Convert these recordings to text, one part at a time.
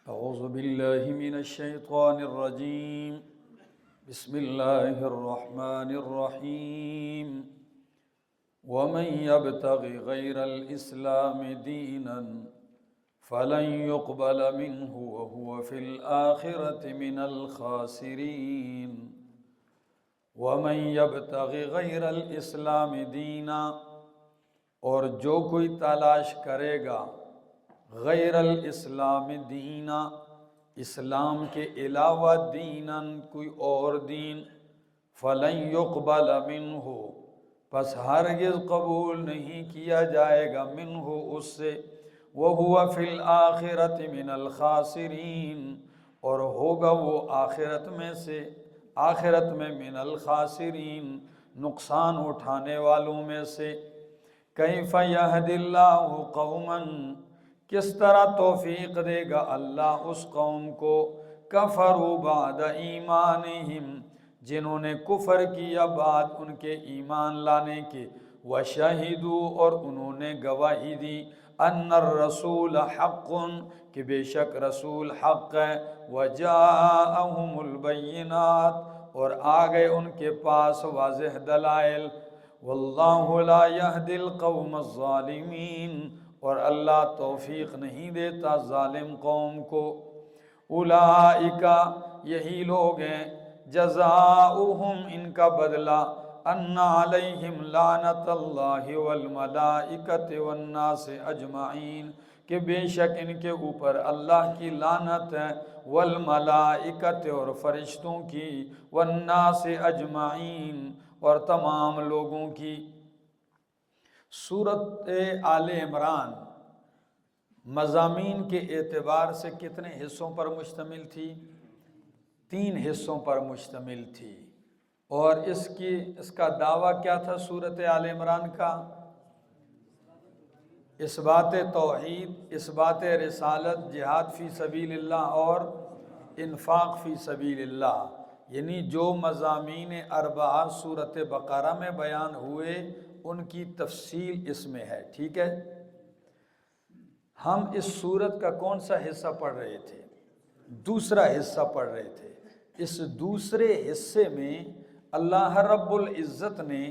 أعوذ بالله من الشيطان الرجيم. بسم الله الرحمن الرحيم. ومن يبتغ غير الإسلام دينا فلن يقبل منه وهو في الآخرة من الخاسرين. ومن يبتغ غير الإسلام دينا، اور جو کوئی تلاش کرے گا غیر الاسلام دینا، اسلام کے علاوہ دیناً کوئی اور دین، فلن یقبل منہ، پس ہرگز قبول نہیں کیا جائے گا، منہ اس سے، وہو فی الآخرۃ من الخاسرین، اور ہوگا وہ آخرت میں من الخاسرین، نقصان اٹھانے والوں میں سے۔ کیف یہدی اللہ قوما، کس طرح توفیق دے گا اللہ اس قوم کو، کفروا بعد ایمانہم، جنہوں نے کفر کیا بعد ان کے ایمان لانے کے، وشہدوا، اور انہوں نے گواہی دی، ان الرسول حق، کہ بے شک رسول حق ہے، وجاءہم البینات، اور آگئے ان کے پاس واضح دلائل، واللہ لا یہدی القوم الظالمین، اور اللہ توفیق نہیں دیتا ظالم قوم کو۔ اولئک، یہی لوگ ہیں، جزاؤہم، ان کا بدلہ، ان علیہم لعنت اللہ والملائکۃ والناس اجمعین، کہ بے شک ان کے اوپر اللہ کی لعنت ہے، والملائکۃ، اور فرشتوں کی، والناس اجمعین، اور تمام لوگوں کی۔ سورۃ آل عمران مضامین کے اعتبار سے کتنے حصوں پر مشتمل تھی؟ 3 حصوں پر مشتمل تھی، اور اس کا دعویٰ کیا تھا سورۃ آل عمران کا؟ اثبات توحید، اثبات رسالت، جہاد فی سبیل اللہ، اور انفاق فی سبیل اللہ، یعنی جو مضامین 4 سورۃ بقرہ میں بیان ہوئے ان کی تفصیل اس میں ہے، ٹھیک ہے؟ ہم اس سورت کا کون سا حصہ پڑھ رہے تھے؟ دوسرا حصہ پڑھ رہے تھے۔ اس دوسرے حصے میں اللہ رب العزت نے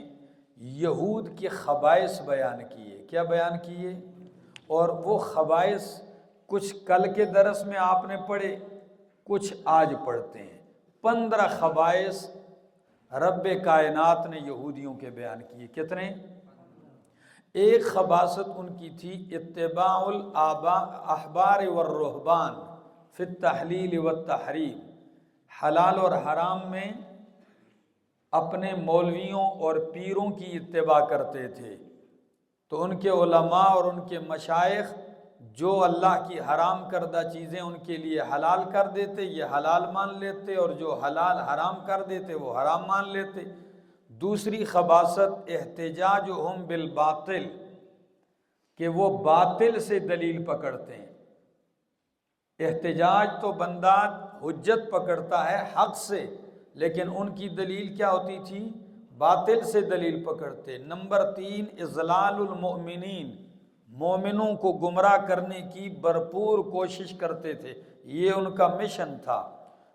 یہود کے خبائث بیان کیے۔ کیا بیان کیے؟ اور وہ خبائث کچھ کل کے درس میں آپ نے پڑھے، کچھ آج پڑھتے ہیں۔ 15 خبائث رب کائنات نے یہودیوں کے بیان کیے۔ کتنے؟ ایک خباثت ان کی تھی اتباع الاحبار والرہبان فی التحلیل والتحریم، حلال اور حرام میں اپنے مولویوں اور پیروں کی اتباع کرتے تھے، تو ان کے علماء اور ان کے مشائخ جو اللہ کی حرام کردہ چیزیں ان کے لیے حلال کر دیتے یہ حلال مان لیتے، اور جو حلال حرام کر دیتے وہ حرام مان لیتے۔ دوسری خباثت احتجاجہم بالباطل، کہ وہ باطل سے دلیل پکڑتے ہیں۔ احتجاج تو بندہ حجت پکڑتا ہے حق سے، لیکن ان کی دلیل کیا ہوتی تھی؟ باطل سے دلیل پکڑتے۔ نمبر 3 اضلال المؤمنین، مومنوں کو گمراہ کرنے کی بھرپور کوشش کرتے تھے، یہ ان کا مشن تھا۔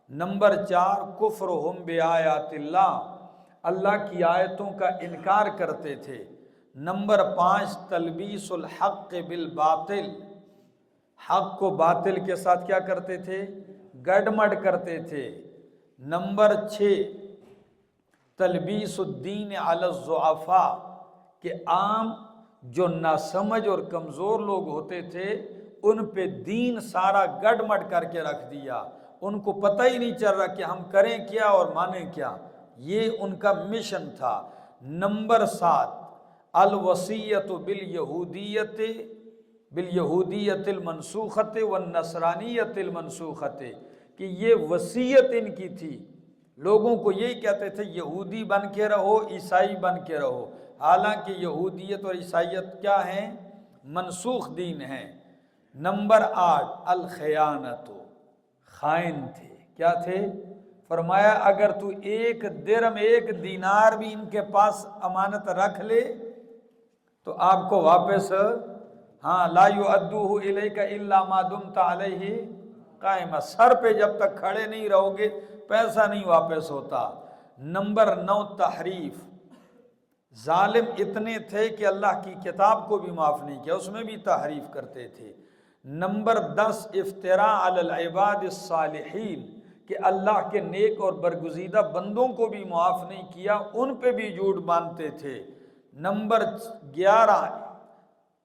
نمبر 4 کفرہم بآیات اللہ، اللہ کی آیتوں کا انکار کرتے تھے۔ نمبر 5 تلبیس الحق بالباطل، حق کو باطل کے ساتھ کیا کرتے تھے؟ گڈمڈ کرتے تھے۔ نمبر 6 تلبیس الدین علی الضعفاء، کہ عام جو ناسمجھ اور کمزور لوگ ہوتے تھے ان پہ دین سارا گڈمڈ کر کے رکھ دیا، ان کو پتہ ہی نہیں چل رہا کہ ہم کریں کیا اور مانیں کیا، یہ ان کا مشن تھا۔ نمبر 7 الوصیۃ بالیہودیت المنسوخۃ والنصرانیت المنسوخۃ، کہ یہ وصیت ان کی تھی، لوگوں کو یہی کہتے تھے یہودی بن کے رہو، عیسائی بن کے رہو، حالانکہ یہودیت اور عیسائیت کیا ہیں؟ منسوخ دین ہیں۔ نمبر 8 الخیانت، خائن تھے۔ کیا تھے؟ فرمایا اگر تو 1 درہم 1 دینار بھی ان کے پاس امانت رکھ لے تو آپ کو واپس لا یؤدوہ الیک الا ما دمت علیہ قائمہ، سر پہ جب تک کھڑے نہیں رہو گے پیسہ نہیں واپس ہوتا۔ نمبر 9 تحریف، ظالم اتنے تھے کہ اللہ کی کتاب کو بھی معاف نہیں کیا، اس میں بھی تحریف کرتے تھے۔ نمبر 10 افتراء علی العباد الصالحین، کہ اللہ کے نیک اور برگزیدہ بندوں کو بھی معاف نہیں کیا، ان پہ بھی جھوٹ باندھتے تھے۔ نمبر 11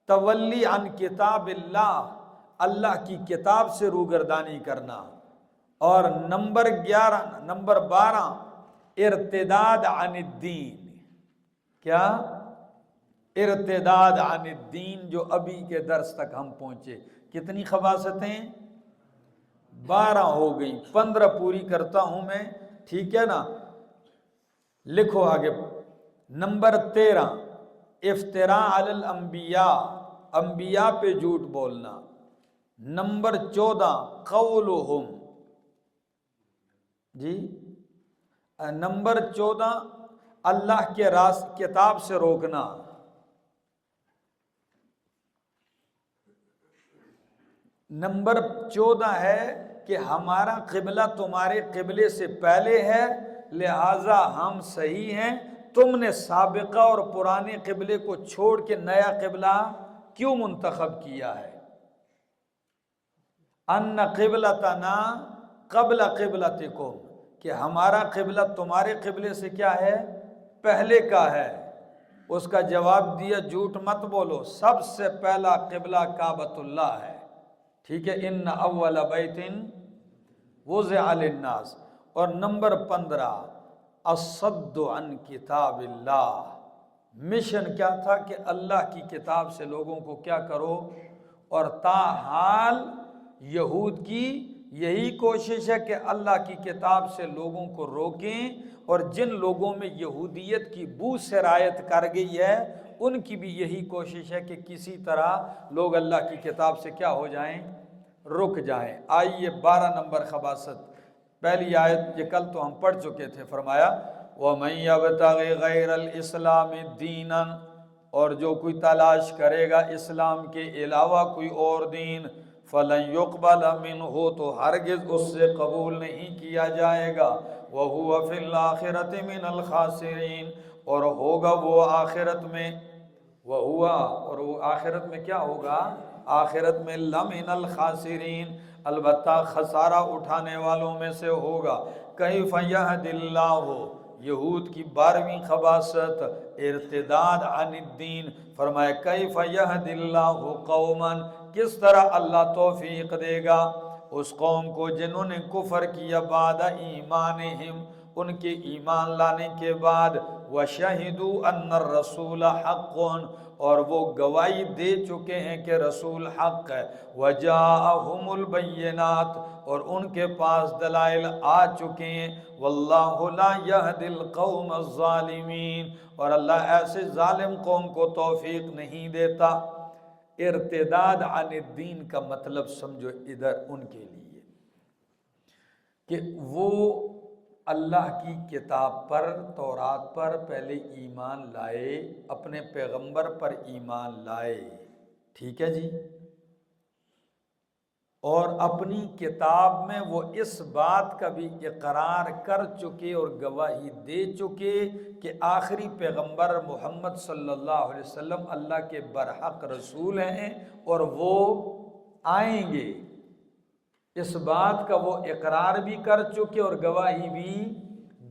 تولی عن کتاب اللہ، اللہ کی کتاب سے روگردانی کرنا۔ اور نمبر 12 ارتداد عن الدین، کیا؟ ارتداد عن الدین، جو ابھی کے درس تک ہم پہنچے۔ کتنی خباثتیں؟ 12 ہو گئی، 15 پوری کرتا ہوں میں، ٹھیک ہے نا؟ لکھو آگے۔ نمبر 13 افتراء علی الانبیاء، انبیاء پہ جھوٹ بولنا۔ نمبر 14 قولہم، جی نمبر 14 اللہ کے کتاب سے روکنا۔ نمبر 14 ہے کہ ہمارا قبلہ تمہارے قبلے سے پہلے ہے، لہٰذا ہم صحیح ہیں، تم نے سابقہ اور پرانے قبلے کو چھوڑ کے نیا قبلہ کیوں منتخب کیا ہے؟ ان قبلتنا قبل قبلتکم، کہ ہمارا قبلہ تمہارے قبلے سے کیا ہے؟ پہلے کا ہے۔ اس کا جواب دیا جھوٹ مت بولو، سب سے پہلا قبلہ کعبۃ اللہ ہے، ٹھیک ہے؟ ان اول بیت وضع للناس۔ اور نمبر 15 الصد عن کتاب اللہ، مشن کیا تھا کہ اللہ کی کتاب سے لوگوں کو کیا کرو، اور تاحال یہود کی یہی کوشش ہے کہ اللہ کی کتاب سے لوگوں کو روکیں، اور جن لوگوں میں یہودیت کی بو سرایت کر گئی ہے ان کی بھی یہی کوشش ہے کہ کسی طرح لوگ اللہ کی کتاب سے کیا ہو جائیں، رک جائیں۔ آئیے 12 نمبر خباثت، پہلی آیت یہ کل تو ہم پڑھ چکے تھے، فرمایا وَمَن يَبْتَغِ غَيْرَ الْإِسْلَامِ دِينًا، اور جو کوئی تلاش کرے گا اسلام کے علاوہ کوئی اور دین، فَلَن يُقْبَلَ مِنْهُ، تو ہرگز اس سے قبول نہیں کیا جائے گا، وَهُوَ فِي الْآخِرَةِ مِنَ الْخَاسِرِينَ، اور ہوگا وہ آخرت میں، اور وہ آخرت میں کیا ہوگا؟ آخرت میں لَمِنَ الْخَاسِرِينَ، البتہ خسارہ اٹھانے والوں میں سے ہوگا۔ کیف یہدی اللہ، یہود کی 12ویں خباثت ارتداد عن الدین، فرمایا کیف یہدی اللہ قوما، کس طرح اللہ توفیق دے گا اس قوم کو جنہوں نے کفر کیا بعد ایمانہم، ان کے ایمان لانے کے بعد، وشہدوا ان الرسول حق، اور وہ گواہی دے چکے ہیں کہ رسول حق ہے، وجاءہم البینات، اور ان کے پاس دلائل آ چکے ہیں، واللہ لا یہدی القوم الظالمین، اور اللہ ایسے ظالم قوم کو توفیق نہیں دیتا۔ ارتداد عن الدین کا مطلب سمجھو ادھر ان کے لیے کہ وہ اللہ کی کتاب پر، تورات پر پہلے ایمان لائے، اپنے پیغمبر پر ایمان لائے، ٹھیک ہے جی؟ اور اپنی کتاب میں وہ اس بات کا بھی اقرار کر چکے اور گواہی دے چکے کہ آخری پیغمبر محمد صلی اللہ علیہ وسلم اللہ کے برحق رسول ہیں اور وہ آئیں گے، اس بات کا وہ اقرار بھی کر چکے اور گواہی بھی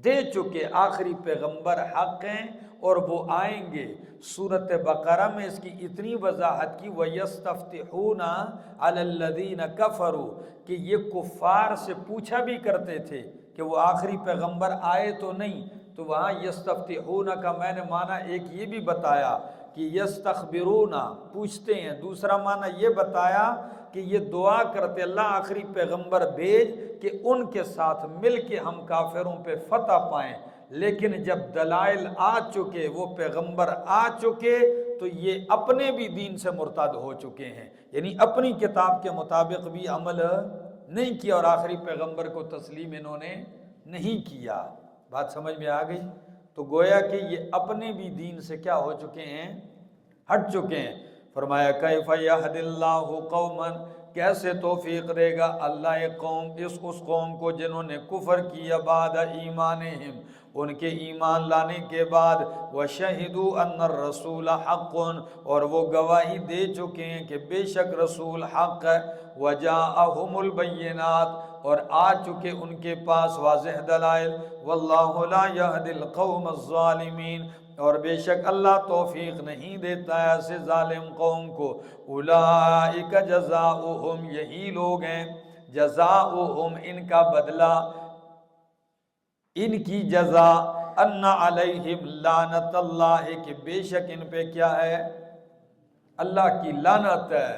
دے چکے، آخری پیغمبر حق ہیں اور وہ آئیں گے۔ سورۃ بقرہ میں اس کی اتنی وضاحت کی وَيَسْتَفْتِحُونَ عَلَى الَّذِينَ كَفَرُوا، کہ یہ کفار سے پوچھا بھی کرتے تھے کہ وہ آخری پیغمبر آئے تو نہیں، تو وہاں یستفتحون کا میں نے معنی ایک یہ بھی بتایا کہ یستخبرون پوچھتے ہیں، دوسرا معنی یہ بتایا کہ یہ دعا کرتے اللہ آخری پیغمبر بھیج کہ ان کے ساتھ مل کے ہم کافروں پہ فتح پائیں، لیکن جب دلائل آ چکے، وہ پیغمبر آ چکے، تو یہ اپنے بھی دین سے مرتد ہو چکے ہیں، یعنی اپنی کتاب کے مطابق بھی عمل نہیں کیا اور آخری پیغمبر کو تسلیم انہوں نے نہیں کیا۔ بات سمجھ میں آ گئی؟ تو گویا کہ یہ اپنے بھی دین سے کیا ہو چکے ہیں، ہٹ چکے ہیں۔ فرمایا کیف یہدی اللہ قوما، کیسے توفیق دے گا اللہ ایک قوم اس قوم کو جنہوں نے کفر کیا بعد ایمانہم، ان کے ایمان لانے کے بعد، وَشَهِدُوا أَنَّ الرَّسُولَ حَقٌّ، اور وہ گواہی دے چکے ہیں کہ بے شک رسول حق ہے، وَجَاءَهُمُ الْبَيِّنَاتُ، اور آ چکے ان کے پاس واضح دلائل، وَاللَّهُ لَا يَهْدِي الْقَوْمَ الظَّالِمِينَ، اور بے شک اللہ توفیق نہیں دیتا ہے ایسے ظالم قوم کو۔ اولئک جزاؤہم، یہی لوگ ہیں، جزاؤہم ان کا بدلہ، ان کی جزا، ان علیہم لعنت اللہ، کہ بے شک ان پہ کیا ہے، اللہ کی لعنت ہے،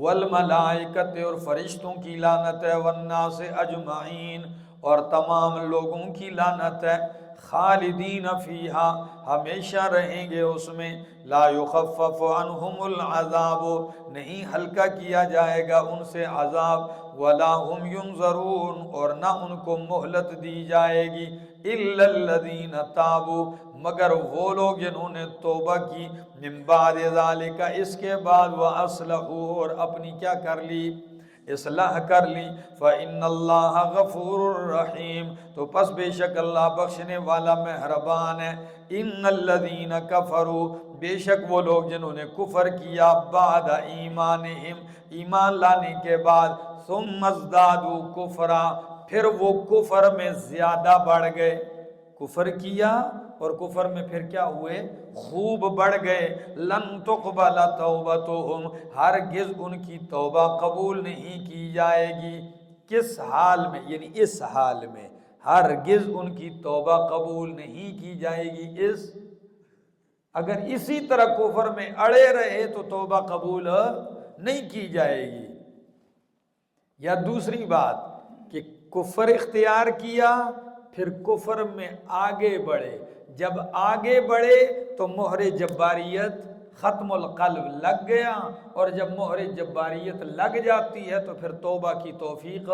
والملائکۃ، اور فرشتوں کی لعنت ہے، والناس اجمعین، اور تمام لوگوں کی لعنت ہے، خالدین فیہا، ہمیشہ رہیں گے اس میں، لا یخفف عنہم العذاب، نہیں ہلکا کیا جائے گا ان سے عذاب، ولا هم ینظرون، اور نہ ان کو مہلت دی جائے گی، الا الذین تابوا، مگر وہ لوگ جنہوں نے توبہ کی، من بعد ذالک، اس کے بعد، واصلحوا، اور اپنی کیا کر لی، اصلاح کر لی، فإن اللہ غفور الرحیم، تو پس بے شک اللہ بخشنے والا مہربان ہے، ان الذین کفروا، بے شک وہ لوگ جنہوں نے کفر کیا، بعد ایمانہم، ایمان لانے کے بعد، ثم ازدادوا کفرا، پھر وہ کفر میں زیادہ بڑھ گئے، کفر کیا اور کفر میں پھر کیا ہوئے، خوب بڑھ گئے، لن تقبل توبتہم، ہرگز ان کی توبہ قبول نہیں کی جائے گی، کس حال میں، یعنی اس حال میں، ہرگز ان کی توبہ قبول نہیں کی جائے گی، اگر اسی طرح کفر میں اڑے رہے تو توبہ قبول نہیں کی جائے گی۔ یا دوسری بات کہ کفر اختیار کیا، پھر کفر میں آگے بڑھے، جب آگے بڑھے تو مہر جباریت ختم القلب لگ گیا، اور جب مہر جباریت لگ جاتی ہے تو پھر توبہ کی توفیق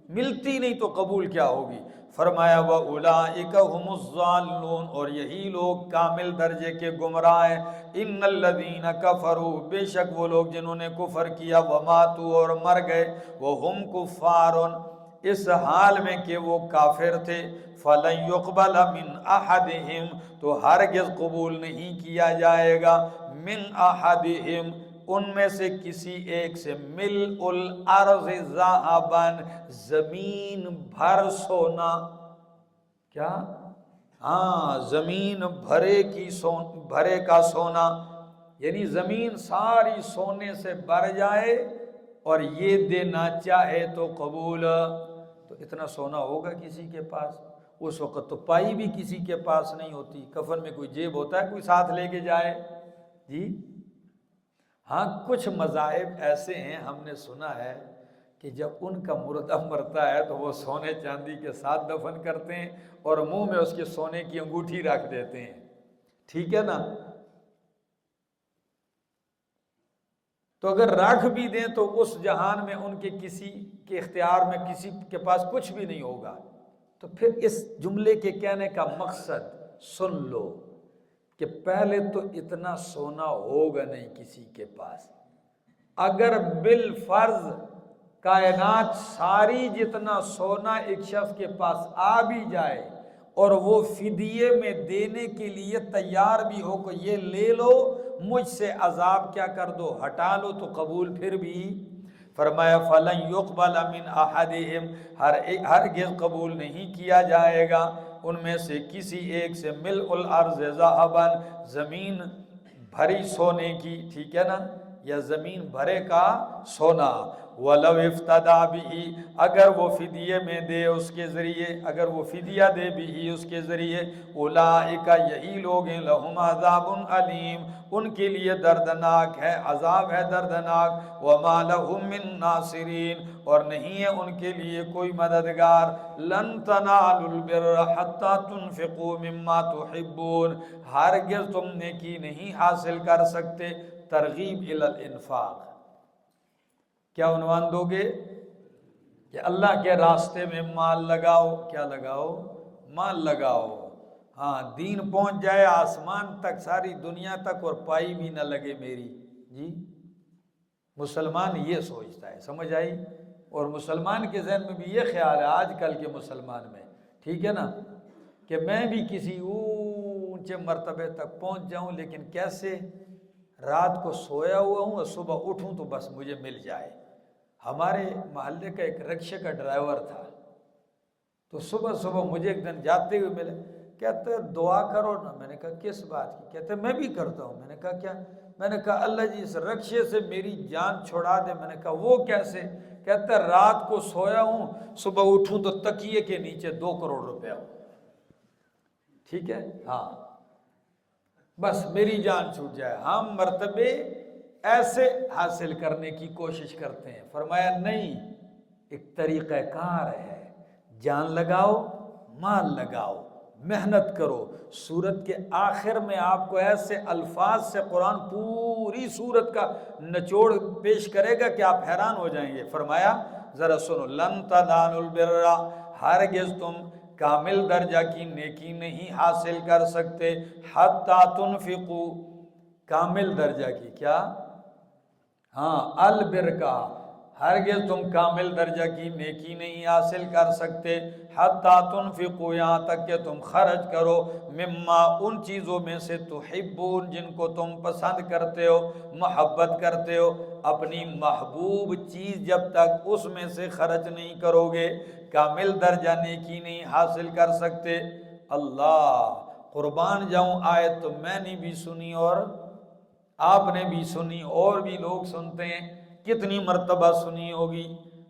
ملتی نہیں تو قبول کیا ہوگی۔ فرمایا وَأُولَئِكَ هُمُ الضَّالُّونَ، اور یہی لوگ کامل درجے کے گمراہ ہیں، ان الذین کفروا، بے شک وہ لوگ جنہوں نے کفر کیا، وماتوا، اور مر گئے، وہم کفار، اس حال میں کہ وہ کافر تھے، فلن يقبل من احدہم، تو ہرگز قبول نہیں کیا جائے گا، من احدہم، ان میں سے کسی ایک سے، ملء الارض ذهبا، زمین بھر سونا، کیا، ہاں زمین بھرے کا سونا، یعنی زمین ساری سونے سے بھر جائے اور یہ دینا چاہے تو قبول، تو اتنا سونا ہوگا کسی کے پاس؟ اس وقت تو پائی بھی کسی کے پاس نہیں ہوتی، کفن میں کوئی جیب ہوتا ہے کوئی ساتھ لے کے جائے؟ جی ہاں، کچھ مذاہب ایسے ہیں ہم نے سنا ہے کہ جب ان کا مردہ مرتا ہے تو وہ سونے چاندی کے ساتھ دفن کرتے ہیں اور منہ میں اس کے سونے کی انگوٹھی رکھ دیتے ہیں، ٹھیک ہے نا؟ تو اگر رکھ بھی دیں تو اس جہان میں ان کے کسی کے اختیار میں کسی کے پاس کچھ بھی نہیں ہوگا۔ تو پھر اس جملے کے کہنے کا مقصد سن لو کہ پہلے تو اتنا سونا ہوگا نہیں کسی کے پاس، اگر بالفرض کائنات ساری جتنا سونا ایک شخص کے پاس آ بھی جائے اور وہ فدیے میں دینے کے لیے تیار بھی ہو کہ یہ لے لو مجھ سے عذاب کیا کر دو، ہٹا لو، تو قبول پھر بھی، فرمایا فلن يقبل من احدہم، ہرگز قبول نہیں کیا جائے گا ان میں سے کسی ایک سے، ملء الارض ذهبا، زمین بھری سونے کی، ٹھیک ہے نا، یا زمین بھرے کا سونا، وَلَوْ افْتَدَى بِهِ، اگر وہ فدیے میں دے اس کے ذریعے، اگر وہ فدیہ دے بھی اس کے ذریعے، اولئک، یہی لوگ ہیں، لہم عذاب علیم، ان کے لیے دردناک ہے، عذاب ہے دردناک، وما لہم من ناصرین، اور نہیں ہے ان کے لیے کوئی مددگار، لن تنالوا البر حتی تنفقوا مما تحبون، ہرگز تم نیکی نہیں حاصل کر سکتے، ترغیب الی الانفاق، کیا عنوان دو گے کہ اللہ کے راستے میں مال لگاؤ، کیا لگاؤ، مال لگاؤ، ہاں دین پہنچ جائے آسمان تک، ساری دنیا تک، اور پائی بھی نہ لگے میری، جی مسلمان یہ سوچتا ہے، سمجھ آئی؟ اور مسلمان کے ذہن میں بھی یہ خیال ہے، آج کل کے مسلمان میں، ٹھیک ہے نا، کہ میں بھی کسی اونچے مرتبے تک پہنچ جاؤں، لیکن کیسے؟ رات کو سویا ہوا ہوں اور صبح اٹھوں تو بس مجھے مل جائے۔ ہمارے محلے کا ایک رکشے کا ڈرائیور تھا، تو صبح صبح مجھے ایک دن جاتے ہوئے ملے، کہتے دعا کرو نا۔ میں نے کہا کس بات کی؟ کہتے میں بھی کرتا ہوں۔ میں نے کہا کیا؟ میں نے کہا اللہ جی اس رکشے سے میری جان چھڑا دے۔ میں نے کہا وہ کیسے؟ کہتا رات کو سویا ہوں، صبح اٹھوں تو تکیے کے نیچے 2 کروڑ روپیہ ہو۔ ٹھیک ہے، ہاں، بس میری جان چھوٹ جائے۔ ہم مرتبے ایسے حاصل کرنے کی کوشش کرتے ہیں۔ فرمایا نہیں، ایک طریقہ کار ہے، جان لگاؤ، مال لگاؤ، محنت کرو۔ سورت کے آخر میں آپ کو ایسے الفاظ سے قرآن پوری سورت کا نچوڑ پیش کرے گا کہ آپ حیران ہو جائیں گے۔ فرمایا ذرا سنو، لن تنالوا البر، ہرگز تم کامل درجہ کی نیکی نہیں حاصل کر سکتے، حتی تنفقوا، کامل درجہ کی کیا؟ ہاں، البر کا، ہرگز تم کامل درجہ کی نیکی نہیں حاصل کر سکتے، حتی تنفقوا، یہاں تک کہ تم خرچ کرو، مما، ان چیزوں میں سے، تحبون، جن کو تم پسند کرتے ہو، محبت کرتے ہو۔ اپنی محبوب چیز جب تک اس میں سے خرچ نہیں کرو گے، کامل درجہ نیکی نہیں حاصل کر سکتے۔ اللہ، قربان جاؤں، آیت تو میں نے بھی سنی اور آپ نے بھی سنی، اور بھی لوگ سنتے ہیں، کتنی مرتبہ سنی ہوگی،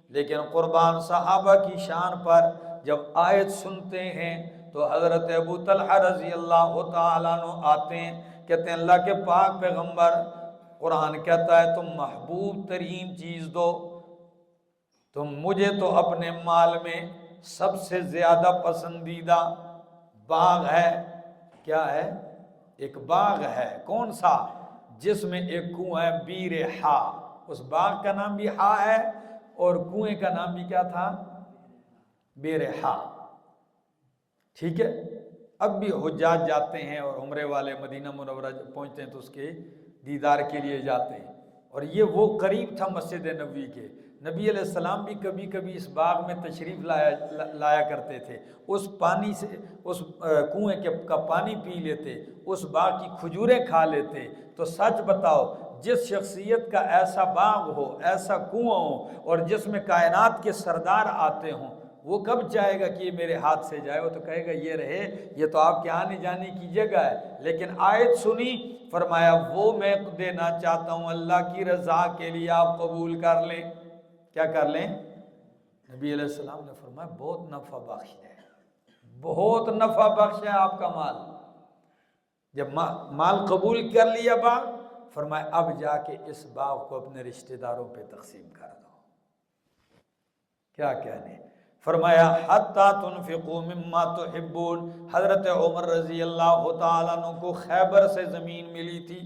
لیکن قربان صحابہ کی شان پر جب آیت سنتے ہیں تو حضرت ابو طلحہ رضی اللہ تعالیٰ عنہ آتے ہیں، کہتے ہیں اللہ کے پاک پیغمبر، قرآن کہتا ہے تم محبوب ترین چیز دو، تم مجھے تو اپنے مال میں سب سے زیادہ پسندیدہ باغ ہے، کیا ہے؟ ایک باغ ہے، کون سا؟ جس میں ایک کنواں ہے، بیر ہا، اس باغ کا نام بھی ہا ہے اور کنویں کا نام بھی کیا تھا؟ بیر ہا۔ ٹھیک ہے، اب بھی حجاج جاتے ہیں اور عمرے والے مدینہ منورہ جب پہنچتے ہیں تو اس کے دیدار کے لیے جاتے ہیں، اور یہ وہ قریب تھا مسجد نبوی کے۔ نبی علیہ السلام بھی کبھی کبھی اس باغ میں تشریف لایا کرتے تھے، اس پانی سے، اس کنویں کا پانی پی لیتے، اس باغ کی کھجوریں کھا لیتے۔ تو سچ بتاؤ، جس شخصیت کا ایسا باغ ہو، ایسا کنواں ہو، اور جس میں کائنات کے سردار آتے ہوں، وہ کب چاہے گا کہ یہ میرے ہاتھ سے جائے؟ وہ تو کہے گا یہ رہے، یہ تو آپ کے آنے جانے کی جگہ ہے۔ لیکن آیت سنی، فرمایا وہ میں دینا چاہتا ہوں اللہ کی رضا کے لیے، آپ قبول کر لیں۔ کیا کر لیں؟ نبی علیہ السلام نے فرمایا بہت نفع بخش ہے، بہت نفع بخش ہے آپ کا مال۔ جب مال قبول کر لیا باغ، فرمایا اب جا کے اس باغ کو اپنے رشتہ داروں پہ تقسیم کر دو۔ کیا کہنے؟ فرمایا حتی تنفقوا مما تحبون۔ حضرت عمر رضی اللہ تعالیٰ عنہ کو خیبر سے زمین ملی تھی،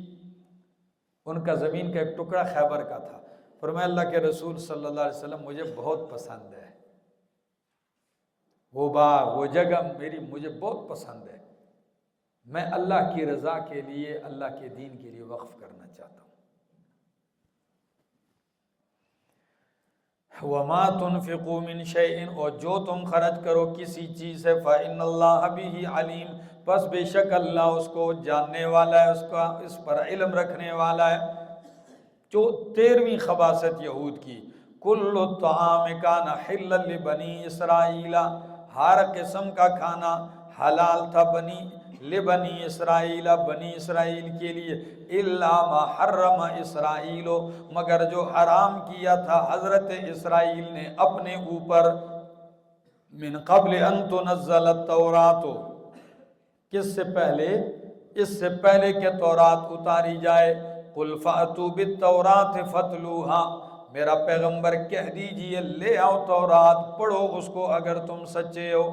ان کا زمین کا ایک ٹکڑا خیبر کا تھا۔ فرمایا اللہ کے رسول صلی اللہ علیہ وسلم مجھے بہت پسند ہے، وہ باغ، وہ جگہ مجھے بہت پسند ہے، میں اللہ کی رضا کے لیے، اللہ کے دین کے لیے وقف کرنا چاہتا ہوں۔ وَمَا تُنْفِقُوا مِنْ شَيْءٍ، اور جو تم خرچ کرو کسی چیز سے، فَإِنَّ اللَّهَ بِهِ عَلِيمٌ، پس بے شک اللہ اس کو جاننے والا ہے، اس پر علم رکھنے والا ہے۔ جو 13ویں خباثت یہود کی، کل الطعام کان حلا لبنی اسرائیل، ہر قسم کا کھانا حلال تھا لبنی اسرائیل، بنی اسرائیل کے لیے، الا ما حرم اسرائیل، مگر جو حرام کیا تھا حضرت اسرائیل نے اپنے اوپر، من قبل ان تنزل التوراۃ، کس سے پہلے؟ اس سے پہلے کہ تورات اتاری جائے۔ قل فأتوا بالتوراۃ فاتلوها، میرا پیغمبر کہہ دیجئے لے آؤ تورات، پڑھو اس کو اگر تم سچے ہو۔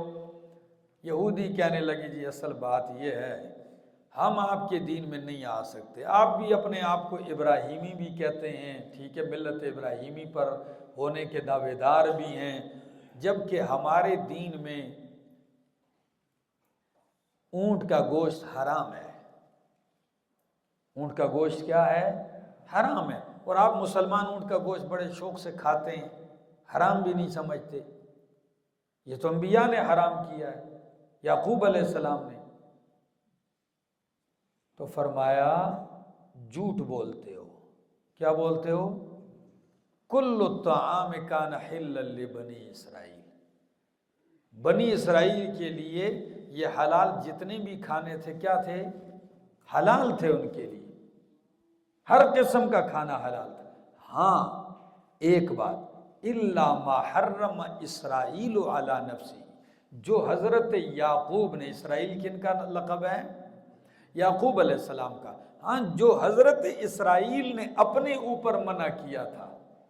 یہودی کہنے لگے جی اصل بات یہ ہے ہم آپ کے دین میں نہیں آ سکتے، آپ بھی اپنے آپ کو ابراہیمی بھی کہتے ہیں، ٹھیک ہے، ملت ابراہیمی پر ہونے کے دعوے دار بھی ہیں، جبکہ ہمارے دین میں اونٹ کا گوشت حرام ہے۔ اونٹ کا گوشت کیا ہے؟ حرام ہے، اور آپ مسلمان اونٹ کا گوشت بڑے شوق سے کھاتے ہیں، حرام بھی نہیں سمجھتے، یہ تو انبیاء نے حرام کیا ہے، یعقوب علیہ السلام نے۔ تو فرمایا جھوٹ بولتے ہو۔ کیا بولتے ہو؟ کل الطعام کان حلا لبنی اسرائیل، بنی اسرائیل کے لیے یہ حلال جتنے بھی کھانے تھے کیا تھے؟ حلال تھے ان کے لیے، ہر قسم کا کھانا حلال تھا۔ ہاں ایک بات، الا ما حرم اسرائیل علی نفسی، جو حضرت یعقوب نے، اسرائیل کن کا لقب ہے؟ یعقوب علیہ السلام کا، ہاں جو حضرت اسرائیل نے اپنے اوپر منع کیا تھا،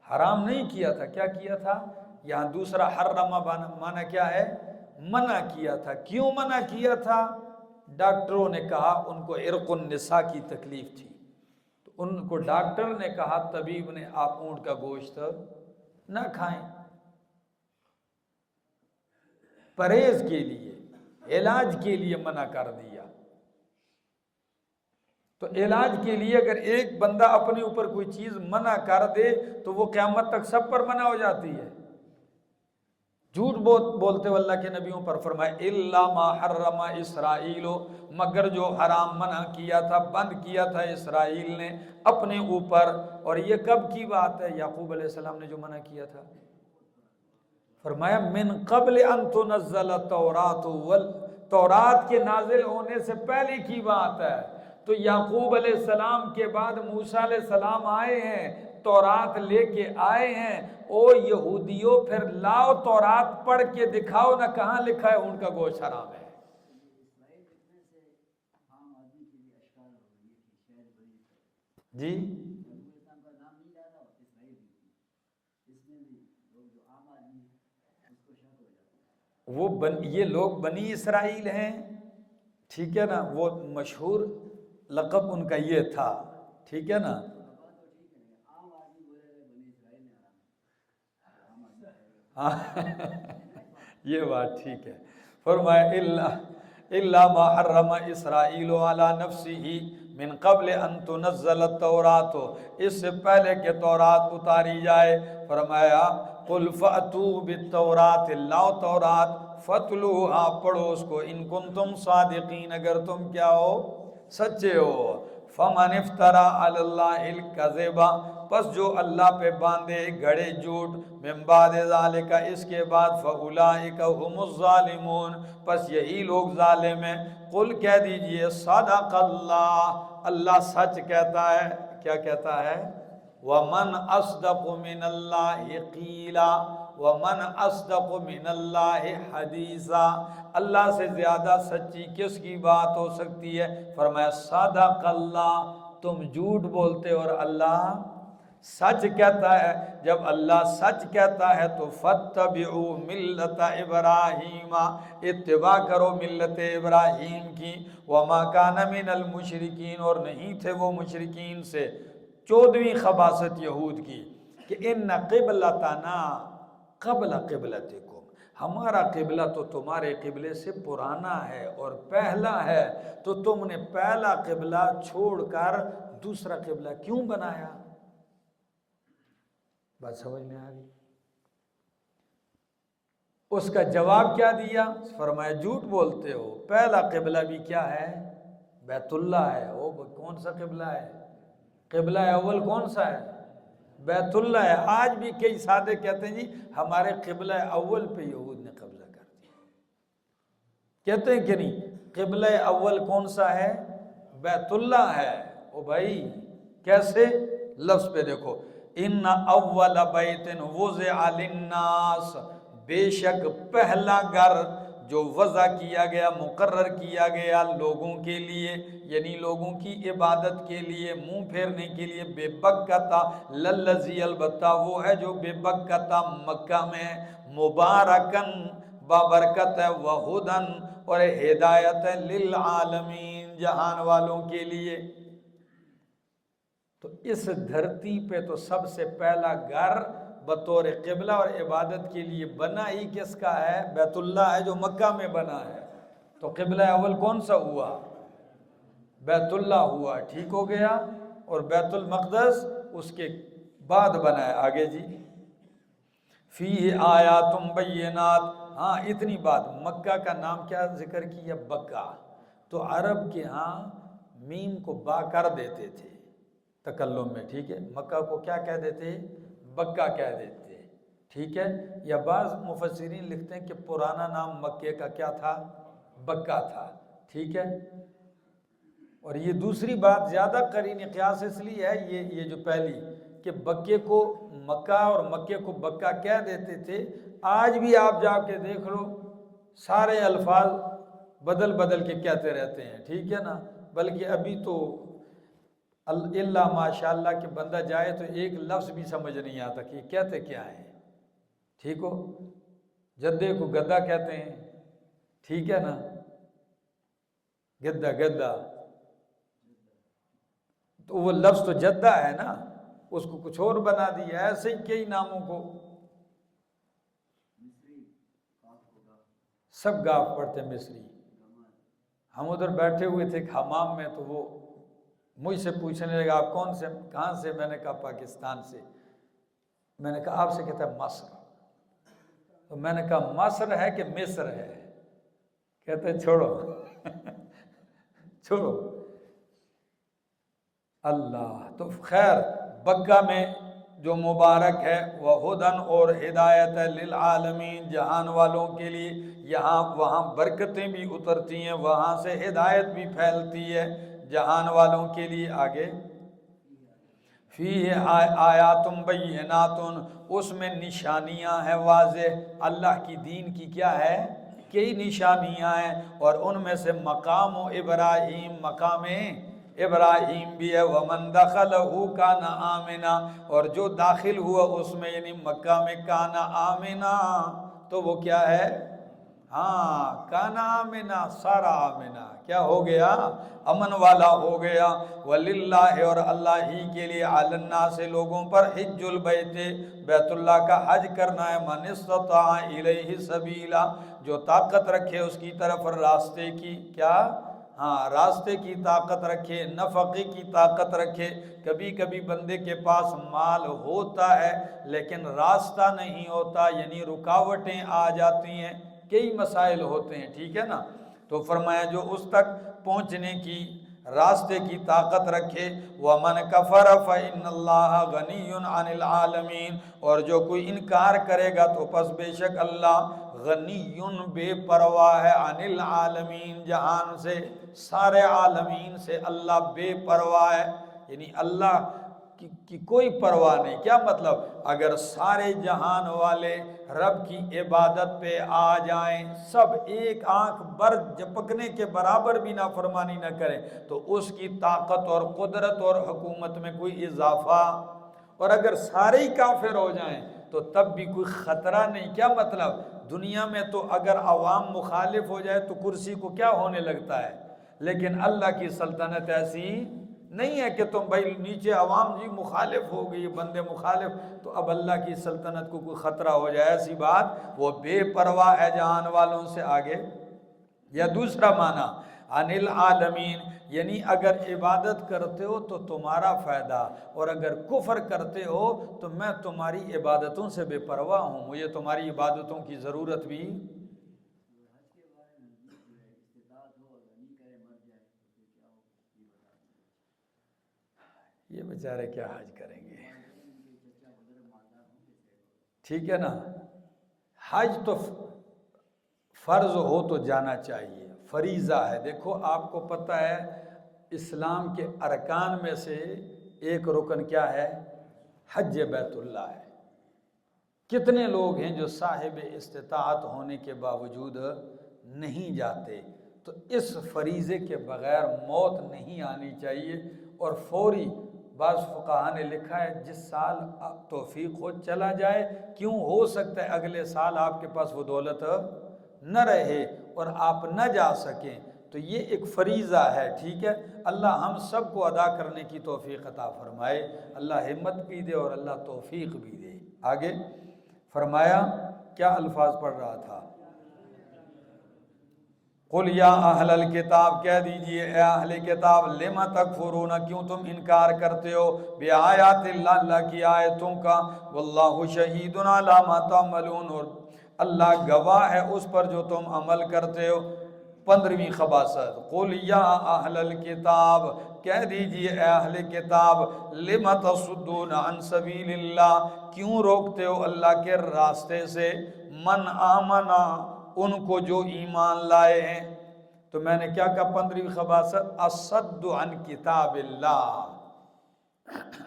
حرام نہیں کیا تھا، کیا کیا تھا؟ یہاں دوسرا حرم معنی کیا ہے؟ منع کیا تھا۔ کیوں منع کیا تھا؟ ڈاکٹروں نے کہا ان کو عرق النساء کی تکلیف تھی، تو ان کو ڈاکٹر نے کہا، طبیب نے، آپ اونٹ کا گوشت نہ کھائیں، پرہیز کے لیے، علاج کے لیے منع کر دیا۔ تو علاج کے لیے اگر ایک بندہ اپنے اوپر کوئی چیز منع کر دے تو وہ قیامت تک سب پر منع ہو جاتی ہے۔ جھوٹ بولتے ہو اللہ کے نبیوں پر، فرمائے الا ما حرم اسرائیل، مگر جو حرام منع کیا تھا، بند کیا تھا اسرائیل نے اپنے اوپر۔ اور یہ کب کی بات ہے؟ یعقوب علیہ السلام نے جو منع کیا تھا، فرمایا من قبل ان تنزل التوراۃ، تورات کے نازل ہونے سے پہلے کی بات ہے۔ تو یعقوب علیہ السلام کے بعد موسیٰ علیہ السلام آئے ہیں، تورات لے کے آئے ہیں۔ او یہودیوں پھر لاؤ تورات پڑھ کے دکھاؤ نا، کہاں لکھا ہے اونٹ کا گوشت حرام ہے؟ جی وہ یہ لوگ بنی اسرائیل ہیں، ٹھیک ہے نا، وہ مشہور لقب ان کا یہ تھا، ٹھیک ہے نا۔ ہاں یہ بات ٹھیک ہے۔ فرمایا الا ما حرم اسرائیل علی نفسہ من قبل ان تنزل التوراۃ، اس سے پہلے کہ تورات اتاری جائے۔ فرمایا قل فأتوا بالتوراۃ، لاؤ تورات، فاتلوها، پڑھو اس کو، ان کنتم صادقین، اگر تم کیا ہو؟ سچے ہو۔ فمن افترى علی اللہ الکذب، پس جو اللہ پہ باندھے گھڑے جھوٹ، من بعد ذالک، اس کے بعد، فاولئک هم الظالمون، پس یہی لوگ ظالم ہیں۔ قل کہہ دیجئے صدق اللہ، اللہ سچ کہتا ہے۔ کیا کہتا ہے؟ ومن اصدق من اللہ قیلا، ومن اصدق من اللہ حدیثا، اللہ سے زیادہ سچی کس کی بات ہو سکتی ہے؟ فرمایا صدق اللہ، تم جھوٹ بولتے اور اللہ سچ کہتا ہے۔ جب اللہ سچ کہتا ہے تو فاتبعوا ملت ابراہیم، اتباع کرو ملت ابراہیم کی، وما کان من المشرکین، اور نہیں تھے وہ مشرکین سے۔ 14ویں خباثت یہود کی کہ ان قبلتنا قبل قبلتکم، ہمارا قبلہ تو تمہارے قبلے سے پرانا ہے اور پہلا ہے، تو تم نے پہلا قبلہ چھوڑ کر دوسرا قبلہ کیوں بنایا؟ بات سمجھ میں آ گئی؟ اس کا جواب کیا دیا؟ فرمایا جھوٹ بولتے ہو، پہلا قبلہ بھی کیا ہے؟ بیت اللہ ہے۔ وہ کون سا قبلہ ہے؟ قبلہ اول کون سا ہے؟ بیت اللہ ہے۔ آج بھی کئی سادے کہتے ہیں جی ہمارے قبلہ اول پہ یہود نے قبضہ کر دیا، کہتے ہیں کہ نہیں؟ قبلہ اول کون سا ہے؟ بیت اللہ ہے۔ او بھائی کیسے؟ لفظ پہ دیکھو، ان اول بیت وضع للناس، بے شک پہلا گھر جو وضع کیا گیا، مقرر کیا گیا لوگوں کے لیے، یعنی لوگوں کی عبادت کے لیے، منہ پھیرنے کے لیے، بے بکتا، للذی، البتہ وہ ہے جو بے بکتا، مکہ میں، مبارکن، بابرکت ہے، وہدن، اور ہدایت ہے، للعالمین، جہان والوں کے لیے۔ تو اس دھرتی پہ تو سب سے پہلا گھر بطور قبلہ اور عبادت کے لیے بنا ہی کس کا ہے؟ بیت اللہ ہے، جو مکہ میں بنا ہے۔ تو قبلہ اول کون سا ہوا؟ بیت اللہ ہوا، ٹھیک ہو گیا۔ اور بیت المقدس اس کے بعد بنا ہے۔ آگے جی، فیہ آیات بینات، ہاں اتنی بات، مکہ کا نام کیا ذکر کیا؟ بکہ۔ تو عرب کے ہاں میم کو با کر دیتے تھے تکلم میں، ٹھیک ہے، مکہ کو کیا کہہ دیتے؟ بکہ کہہ دیتے، ٹھیک ہے۔ یا بعض مفسرین لکھتے ہیں کہ پرانا نام مکے کا کیا تھا؟ بکہ تھا، ٹھیک ہے۔ اور یہ دوسری بات زیادہ قرین قیاس اس لیے ہے، یہ جو پہلی کہ بکے کو مکہ اور مکے کو بکہ کہہ دیتے تھے، آج بھی آپ جا کے دیکھ لو سارے الفاظ بدل بدل کے کہتے رہتے ہیں، ٹھیک ہے نا۔ بلکہ ابھی تو اللہ ماشاء اللہ کہ بندہ جائے تو ایک لفظ بھی سمجھ نہیں آتا کہ یہ کہتے کیا ہیں، ٹھیک ہو۔ جدے کو گدا کہتے ہیں، ٹھیک ہے نا، گدا گدا، تو وہ لفظ تو جدہ ہے نا، اس کو کچھ اور بنا دیا۔ ایسے ہی کئی ناموں کو سب گاف پڑھتے مصری۔ ہم ادھر بیٹھے ہوئے تھے حمام میں، تو وہ مجھ سے پوچھنے لگا آپ کون سے، کہاں سے؟ میں نے کہا پاکستان سے۔ میں نے کہا آپ سے؟ کہتا ہے مصر۔ تو میں نے کہا مصر ہے کہ مصر ہے؟ کہتے ہیں چھوڑو چھوڑو اللہ۔ تو خیر، بکہ میں جو مبارک ہے وہ ہدن اور ہدایت ہے للعالمین، جہان والوں کے لیے۔ یہاں وہاں برکتیں بھی اترتی ہیں، وہاں سے ہدایت بھی پھیلتی ہے جہان والوں کے لیے۔ آگے، فیہ آیات بینات، اس میں نشانیاں ہیں واضح اللہ کی دین کی، کیا ہے؟ کئی نشانیاں ہیں، اور ان میں سے مقام ابراہیم، مقام ابراہیم بھی ہے۔ ومن دخلہ کان آمنا، اور جو داخل ہوا اس میں یعنی مکہ میں، کان آمنا، تو وہ کیا ہے؟ ہاں، کان آمنا، سارا آمنا، کیا ہو گیا؟ امن والا ہو گیا۔ وللہ، اور اللہ ہی کے لیے، علی الناس، لوگوں پر، حج البیت، بیت اللہ کا حج کرنا ہے، من استطاع الیہ سبیلا، جو طاقت رکھے اس کی طرف راستے کی، کیا؟ ہاں، راستے کی طاقت رکھے، نفقے کی طاقت رکھے۔ کبھی کبھی بندے کے پاس مال ہوتا ہے لیکن راستہ نہیں ہوتا، یعنی رکاوٹیں آ جاتی ہیں، کئی مسائل ہوتے ہیں، ٹھیک ہے نا۔ تو فرمایا جو اس تک پہنچنے کی راستے کی طاقت رکھے۔ وَمَنْ كَفَرَ فَإِنَّ اللَّهَ غَنِيٌّ عَنِ الْعَالَمِينَ، اور جو کوئی انکار کرے گا تو پس بے شک اللہ غنیٌ، بے پرواہ ہے، عن العالمین، جہان سے، سارے عالمین سے اللہ بے پرواہ ہے، یعنی اللہ کی کوئی پرواہ نہیں۔ کیا مطلب؟ اگر سارے جہان والے رب کی عبادت پہ آ جائیں، سب ایک آنکھ بر جھپکنے کے برابر بھی نافرمانی نہ کریں، تو اس کی طاقت اور قدرت اور حکومت میں کوئی اضافہ، اور اگر سارے ہی کافر ہو جائیں تو تب بھی کوئی خطرہ نہیں۔ کیا مطلب؟ دنیا میں تو اگر عوام مخالف ہو جائے تو کرسی کو کیا ہونے لگتا ہے، لیکن اللہ کی سلطنت ایسی نہیں ہے کہ تم بھائی نیچے عوام جی مخالف ہو گئی، بندے مخالف، تو اب اللہ کی سلطنت کو کوئی خطرہ ہو جائے، ایسی بات، وہ بے پرواہ ہے جہان والوں سے۔ آگے، یا دوسرا معنی عن العالمین، یعنی اگر عبادت کرتے ہو تو تمہارا فائدہ، اور اگر کفر کرتے ہو تو میں تمہاری عبادتوں سے بے پرواہ ہوں، مجھے تمہاری عبادتوں کی ضرورت بھی۔ یہ بیچارے کیا حج کریں گے، ٹھیک ہے نا۔ حج تو فرض ہو تو جانا چاہیے، فریضہ ہے۔ دیکھو آپ کو پتہ ہے اسلام کے ارکان میں سے ایک رکن کیا ہے؟ حج بیت اللہ ہے۔ کتنے لوگ ہیں جو صاحب استطاعت ہونے کے باوجود نہیں جاتے؟ تو اس فریضے کے بغیر موت نہیں آنی چاہیے، اور فوری، بعض فقہا نے لکھا ہے جس سال توفیق ہو چلا جائے، کیوں ہو سکتا ہے اگلے سال آپ کے پاس وہ دولت نہ رہے اور آپ نہ جا سکیں، تو یہ ایک فریضہ ہے، ٹھیک ہے۔ اللہ ہم سب کو ادا کرنے کی توفیق عطا فرمائے، اللہ ہمت بھی دے اور اللہ توفیق بھی دے۔ آگے فرمایا، کیا الفاظ پڑھ رہا تھا؟ قل یا اہل الکتاب، کہہ دیجئے اے اہل کتاب، لما تکفرون، کیوں تم انکار کرتے ہو، بآیات اللہ، اللہ کی آیتوں کا، واللہ شہید علی ما تعملون، اور اللہ گواہ ہے اس پر جو تم عمل کرتے ہو۔ 15ویں خباثت، قل یا اہل الکتاب، کہہ دیجئے اے اہل کتاب، لما تصدون عن سبیل اللہ، کیوں روکتے ہو اللہ کے راستے سے، من آمنا، ان کو جو ایمان لائے ہیں۔ تو میں نے کیا کہا 15ویں خباثت، الصد عن کتاب اللہ،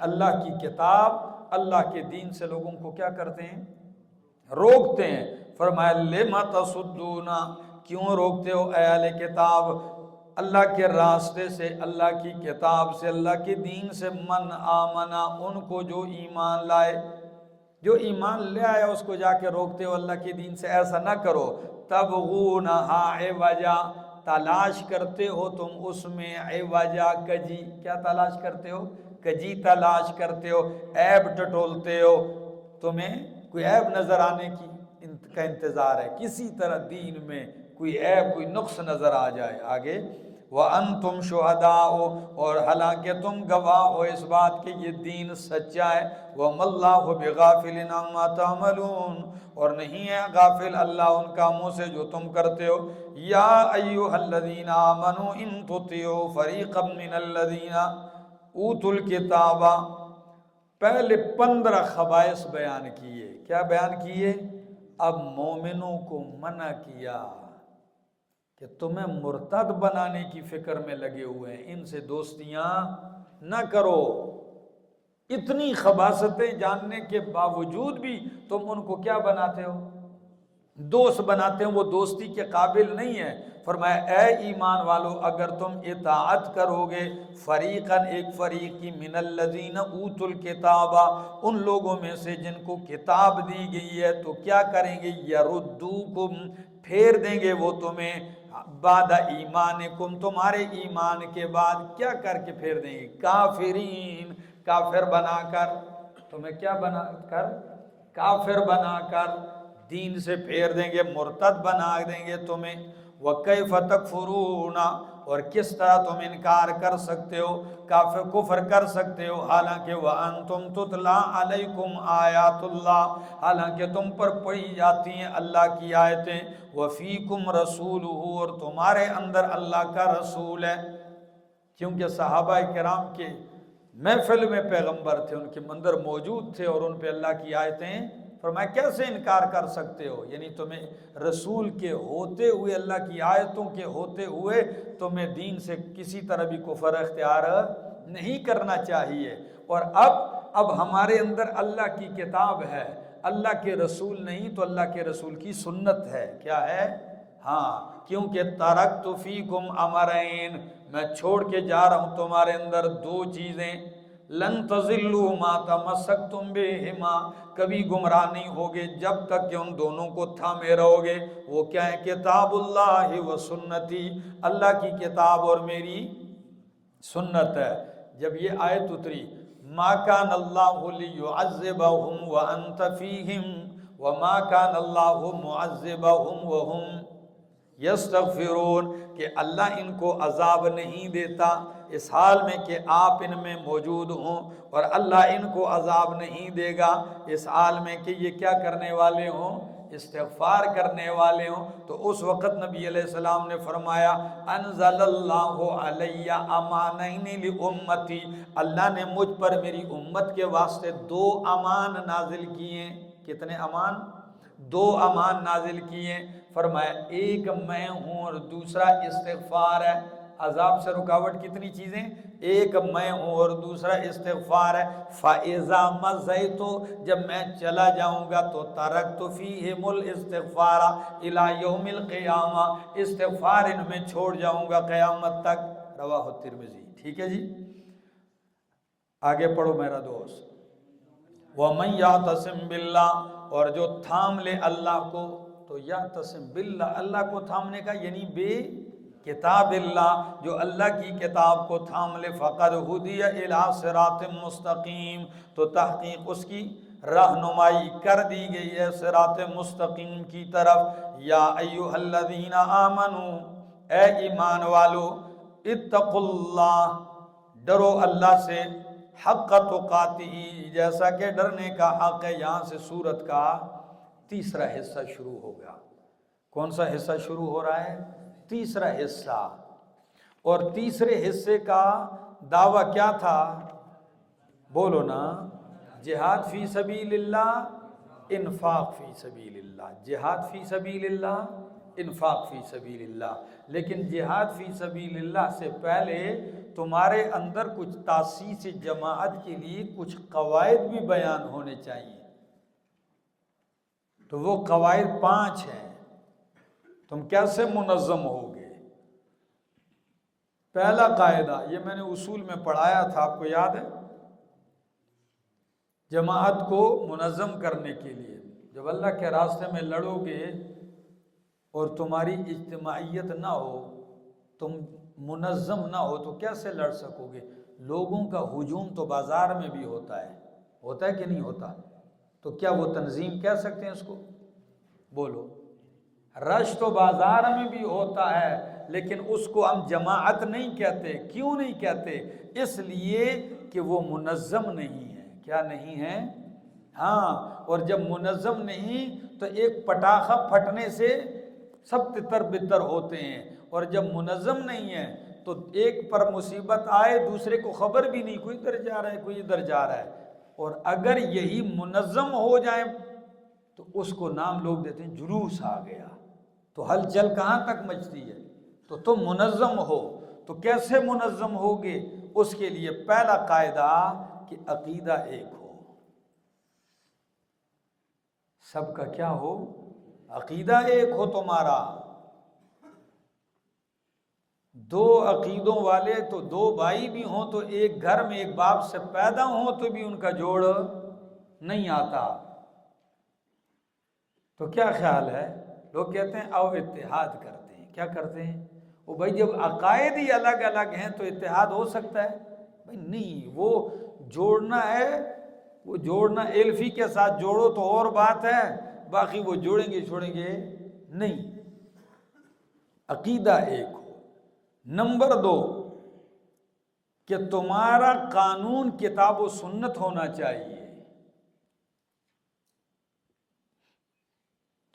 اللہ کی کتاب، اللہ کے دین سے لوگوں کو کیا کرتے ہیں، روکتے ہیں۔ فرمایا لما تصدون، کیوں روکتے ہو اے اہل کتاب اللہ کے راستے سے، اللہ کی کتاب سے، اللہ کے دین سے، من آمنا، ان کو جو ایمان لائے، جو ایمان لے آیا اس کو جا کے روکتے ہو اللہ کے دین سے۔ ایسا نہ کرو، تبغونہا عوجا، تلاش کرتے ہو تم اس میں عوجا، کجی، کیا تلاش کرتے ہو، کجی تلاش کرتے ہو، عیب ٹٹولتے ہو، تمہیں کوئی عیب نظر آنے کا انتظار ہے، کسی طرح دین میں کوئی عیب، کوئی نقص نظر آ جائے۔ آگے وَأَنْتُمْ شُهَدَاءُ، اور حالانکہ تم گواہ ہو اس بات کہ یہ دین سچا ہے، وَمَا اللَّهُ بِغَافِلٍ عَمَّا تَعْمَلُونَ، اور نہیں ہے غافل اللہ ان کاموں سے جو تم کرتے ہو۔ یا ایھا الذین آمنوا ان تطیعوا فریقا من الذین اوتوا الکتاب، پہلے 15 خبائث بیان کیے، کیا بیان کیے، اب مومنوں کو منع کیا کہ تمہیں مرتد بنانے کی فکر میں لگے ہوئے ہیں، ان سے دوستیاں نہ کرو۔ اتنی خباثتیں جاننے کے باوجود بھی تم ان کو کیا بناتے ہو، دوست بناتے ہیں، وہ دوستی کے قابل نہیں ہے۔ فرمایا اے ایمان والو، اگر تم اطاعت کرو گے فریقاً، ایک فریق کی، من الذین اوتوا الکتاب، ان لوگوں میں سے جن کو کتاب دی گئی ہے، تو کیا کریں گے، یردوکم، پھیر دیں گے وہ تمہیں، بعد ایمانکم، تمہارے ایمان کے بعد کیا کر کے پھیر دیں گے، کافرین، کافر بنا کر، تمہیں کیا بنا کر، کافر بنا کر، دین سے پھیر دیں گے، مرتد بنا دیں گے تمہیں۔ وَكَيْفَ تَكْفُرُونَ، اور کس طرح تم انکار کر سکتے ہو، کافر کفر کر سکتے ہو، حالانکہ وَأَنْتُمْ تُتْلَى عَلَيْكُمْ آیات اللہ، حالانکہ تم پر پڑھی جاتی ہیں اللہ کی آیتیں، وَفِيكُمْ رَسُولُهُ، اور تمہارے اندر اللہ کا رسول ہے۔ کیونکہ صحابہ کرام کے محفل میں پیغمبر تھے، ان کے اندر موجود تھے، اور ان پہ اللہ کی آیتیں، فرمایا کیسے انکار کر سکتے ہو، یعنی تمہیں رسول کے ہوتے ہوئے، اللہ کی آیتوں کے ہوتے ہوئے تمہیں دین سے کسی طرح بھی کفر اختیار نہیں کرنا چاہیے۔ اور اب ہمارے اندر اللہ کی کتاب ہے، اللہ کے رسول نہیں تو اللہ کے رسول کی سنت ہے، کیا ہے، ہاں، کیونکہ ترکت فیکم امرین، میں چھوڑ کے جا رہا ہوں تمہارے اندر 2 چیزیں، لن تضلوا ما تمسکتم بہما، کبھی گمراہ نہیں ہوگے جب تک کہ ان دونوں کو تھامے رہو گے۔ وہ کیا ہے، کتاب اللہ و سنتی، اللہ کی کتاب اور میری سنت ہے۔ جب یہ آیت اتری، ما کان اللہ لیعذبہم وانت فیہم وما کان اللہ معذبہم وہم یستغفرون، کہ اللہ ان کو عذاب نہیں دیتا اس حال میں کہ آپ ان میں موجود ہوں، اور اللہ ان کو عذاب نہیں دے گا اس حال میں کہ یہ کیا کرنے والے ہوں، استغفار کرنے والے ہوں۔ تو اس وقت نبی علیہ السلام نے فرمایا انزل اللہ علی امانین لامتی، اللہ نے مجھ پر میری امت کے واسطے 2 امان نازل کیے۔ کتنے امان، 2 امان نازل کیے۔ فرمایا ایک میں ہوں اور دوسرا استغفار ہے۔ عذاب سے رکاوٹ کتنی چیزیں، ایک میں ہوں اور دوسرا استغفار ہے۔ فَإِذَا مَضَيْتُ، جب میں چلا جاؤں گا تو تَرَكْتُ فِيهِمُ الْإِسْتِغْفَارَ إِلَى يَوْمِ الْقِيَامَةِ، استغفار ان میں چھوڑ جاؤں گا قیامت تک۔ رواہ الترمذی۔ ٹھیک ہے جی، آگے پڑھو میرا دوست۔ وَمَنْ يَعْتَصِمْ بِاللَّهِ، اور جو تھام لے اللہ کو، تو یعتصم باللہ، اللہ کو تھامنے کا یعنی بے کتاب اللہ، جو اللہ کی کتاب کو تھام لے، فقد ہدی الی صراط مستقیم، تو تحقیق اس کی رہنمائی کر دی گئی ہے صراط مستقیم کی طرف۔ یا ایھا الذین آمنوا، اے ایمان والو اتقوا اللہ، ڈرو اللہ سے، حق تقاتہ، جیسا کہ ڈرنے کا حق ہے۔ یہاں سے سورت کا تیسرا حصہ شروع ہو گیا۔ کون سا حصہ شروع ہو رہا ہے؟ تیسرا حصہ۔ اور تیسرے حصے کا دعویٰ کیا تھا؟ بولو نا، جہاد فی سبیل اللہ، انفاق فی سبیل اللہ، جہاد فی سبیل اللہ، انفاق فی سبیل اللہ۔ لیکن جہاد فی سبیل اللہ سے پہلے تمہارے اندر کچھ تاسیس جماعت کے لیے کچھ قواعد بھی بیان ہونے چاہیے۔ تو وہ قواعد 5 ہیں۔ تم کیسے منظم ہوگے؟ پہلا قاعدہ، یہ میں نے اصول میں پڑھایا تھا، آپ کو یاد ہے؟ جماعت کو منظم کرنے کے لیے جب اللہ کے راستے میں لڑو گے اور تمہاری اجتماعیت نہ ہو، تم منظم نہ ہو، تو کیسے لڑ سکو گے؟ لوگوں کا ہجوم تو بازار میں بھی ہوتا ہے کہ نہیں ہوتا؟ تو کیا وہ تنظیم کہہ سکتے ہیں اس کو؟ بولو، رش تو بازار میں بھی ہوتا ہے، لیکن اس کو ہم جماعت نہیں کہتے۔ کیوں نہیں کہتے؟ اس لیے کہ وہ منظم نہیں ہے۔ کیا نہیں ہے؟ ہاں، اور جب منظم نہیں تو ایک پٹاخہ پھٹنے سے سب تتر بتر ہوتے ہیں، اور جب منظم نہیں ہے تو ایک پر مصیبت آئے دوسرے کو خبر بھی نہیں، کوئی ادھر جا رہا ہے کوئی ادھر جا رہا ہے۔ اور اگر یہی منظم ہو جائے تو اس کو نام لوگ دیتے ہیں جلوس آ گیا، تو ہلچل کہاں تک مچتی ہے؟ تو تم منظم ہو، تو کیسے منظم ہوگے؟ اس کے لیے پہلا قاعدہ کہ عقیدہ ایک ہو۔ سب کا کیا ہو؟ عقیدہ ایک ہو تمہارا۔ 2 عقیدوں والے تو 2 بھائی بھی ہوں تو ایک گھر میں ایک باپ سے پیدا ہوں تو بھی ان کا جوڑ نہیں آتا۔ تو کیا خیال ہے؟ لوگ کہتے ہیں آؤ اتحاد کرتے ہیں۔ کیا کرتے ہیں؟ وہ بھائی جب عقائد ہی الگ الگ ہیں تو اتحاد ہو سکتا ہے؟ بھائی نہیں، وہ جوڑنا ہے، وہ جوڑنا ایلفی کے ساتھ جوڑو تو اور بات ہے، باقی وہ جوڑیں گے چھوڑیں گے نہیں۔ عقیدہ ایک ہو۔ نمبر 2 کہ تمہارا قانون کتاب و سنت ہونا چاہیے۔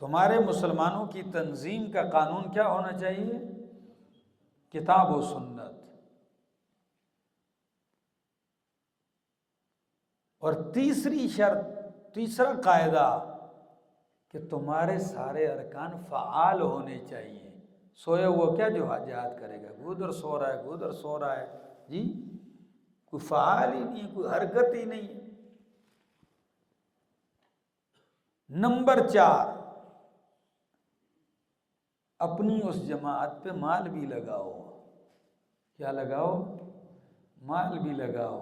تمہارے مسلمانوں کی تنظیم کا قانون کیا ہونا چاہیے؟ کتاب و سنت۔ اور تیسری شرط، تیسرا قاعدہ کہ تمہارے سارے ارکان فعال ہونے چاہیے۔ سویا ہوا کیا جو جہاد کرے گا؟ ادھر سو رہا ہے ادھر سو رہا ہے، جی کوئی فعال ہی نہیں، کوئی حرکت ہی نہیں۔ نمبر 4 اپنی اس جماعت پہ مال بھی لگاؤ۔ کیا لگاؤ؟ مال بھی لگاؤ۔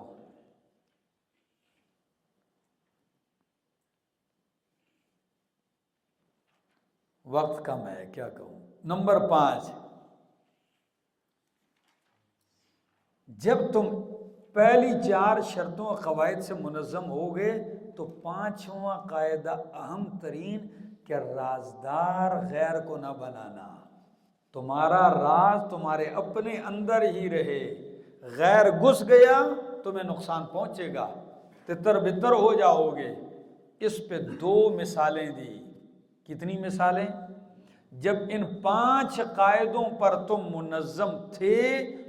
وقت کم ہے، کیا کہوں۔ نمبر 5 جب تم پہلی 4 شرطوں اور قواعد سے منظم ہوگے تو 5واں قاعدہ اہم ترین کہ رازدار غیر کو نہ بنانا۔ تمہارا راز تمہارے اپنے اندر ہی رہے، غیر گھس گیا تمہیں نقصان پہنچے گا، تتر بتر ہو جاؤ گے۔ اس پہ 2 مثالیں دی۔ کتنی مثالیں؟ جب ان 5 قاعدوں پر تم منظم تھے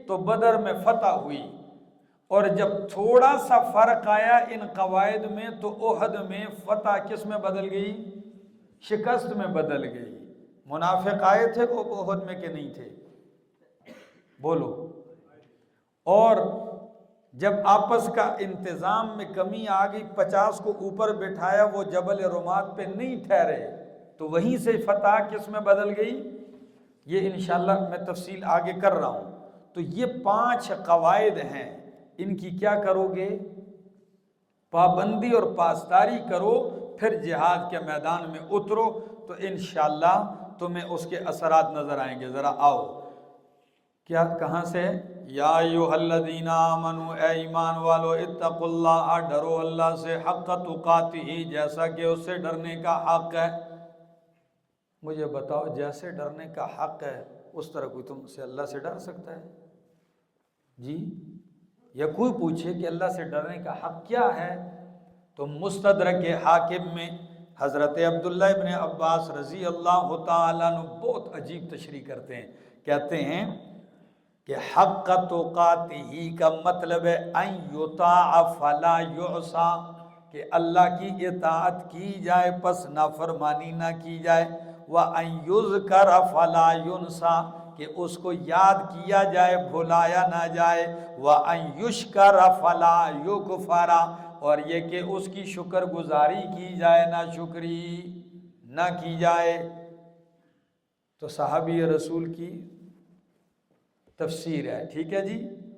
تو بدر میں فتح ہوئی، اور جب تھوڑا سا فرق آیا ان قواعد میں تو احد میں فتح کس میں بدل گئی؟ شکست میں بدل گئی۔ منافق آئے تھے وہ احد میں کہ نہیں تھے؟ بولو۔ اور جب آپس کا انتظام میں کمی آ گئی، 50 کو اوپر بٹھایا، وہ جبل رمات پہ نہیں ٹھہرے تو وہیں سے فتح کس میں بدل گئی؟ یہ انشاءاللہ میں تفصیل آگے کر رہا ہوں۔ تو یہ 5 قواعد ہیں، ان کی کیا کرو گے؟ پابندی اور پاسداری کرو، پھر جہاد کے میدان میں اترو تو انشاءاللہ تمہیں اس کے اثرات نظر آئیں گے۔ ذرا آؤ، کیا کہاں سے؟ یا ایھا الذین آمنوا، اے ایمان والو، اتقوا اللہ، ڈرو اللہ سے، حق تقاتہ، جیسا کہ اس سے ڈرنے کا حق ہے۔ مجھے بتاؤ، جیسے ڈرنے کا حق ہے اس طرح کوئی تم سے اللہ سے ڈر سکتا ہے؟ جی، یا کوئی پوچھے کہ اللہ سے ڈرنے کا حق کیا ہے؟ تو مستدرک حاکم میں حضرت عبداللہ ابن عباس رضی اللہ تعالیٰ عنہ بہت عجیب تشریح کرتے ہیں، کہتے ہیں کہ حق تقاتہ کا مطلب ہے ان یطاع فلا یعصى، کہ اللہ کی اطاعت کی جائے پس نافرمانی نہ کی جائے، وان یذکر فلا ینسى، کہ اس کو یاد کیا جائے بھلایا نہ جائے، وان یشکر فلا یکفر، اور یہ کہ اس کی شکر گزاری کی جائے نہ شکری نہ کی جائے۔ تو صحابی رسول کی تفسیر ہے، ٹھیک ہے جی،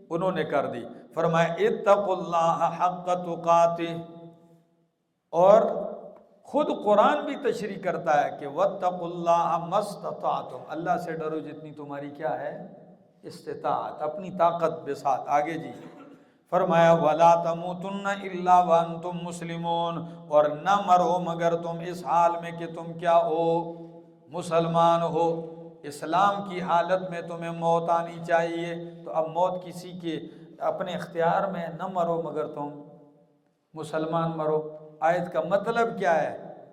انہوں نے کر دی، فرمایا اتقوا اللہ حق تقاتہ، اور خود قرآن بھی تشریح کرتا ہے کہ واتقوا اللہ ما استطعتم، اللہ سے ڈرو جتنی تمہاری کیا ہے استطاعت، اپنی طاقت بساط۔ آگے جی فرمایا ولا تموتن الا وانتم مسلمون، اور نہ مرو مگر تم اس حال میں کہ تم کیا ہو، مسلمان ہو۔ اسلام کی حالت میں تمہیں موت آنی چاہیے، تو اب موت کسی کے اپنے اختیار میں، نہ مرو مگر تم مسلمان مرو۔ آیت کا مطلب کیا ہے؟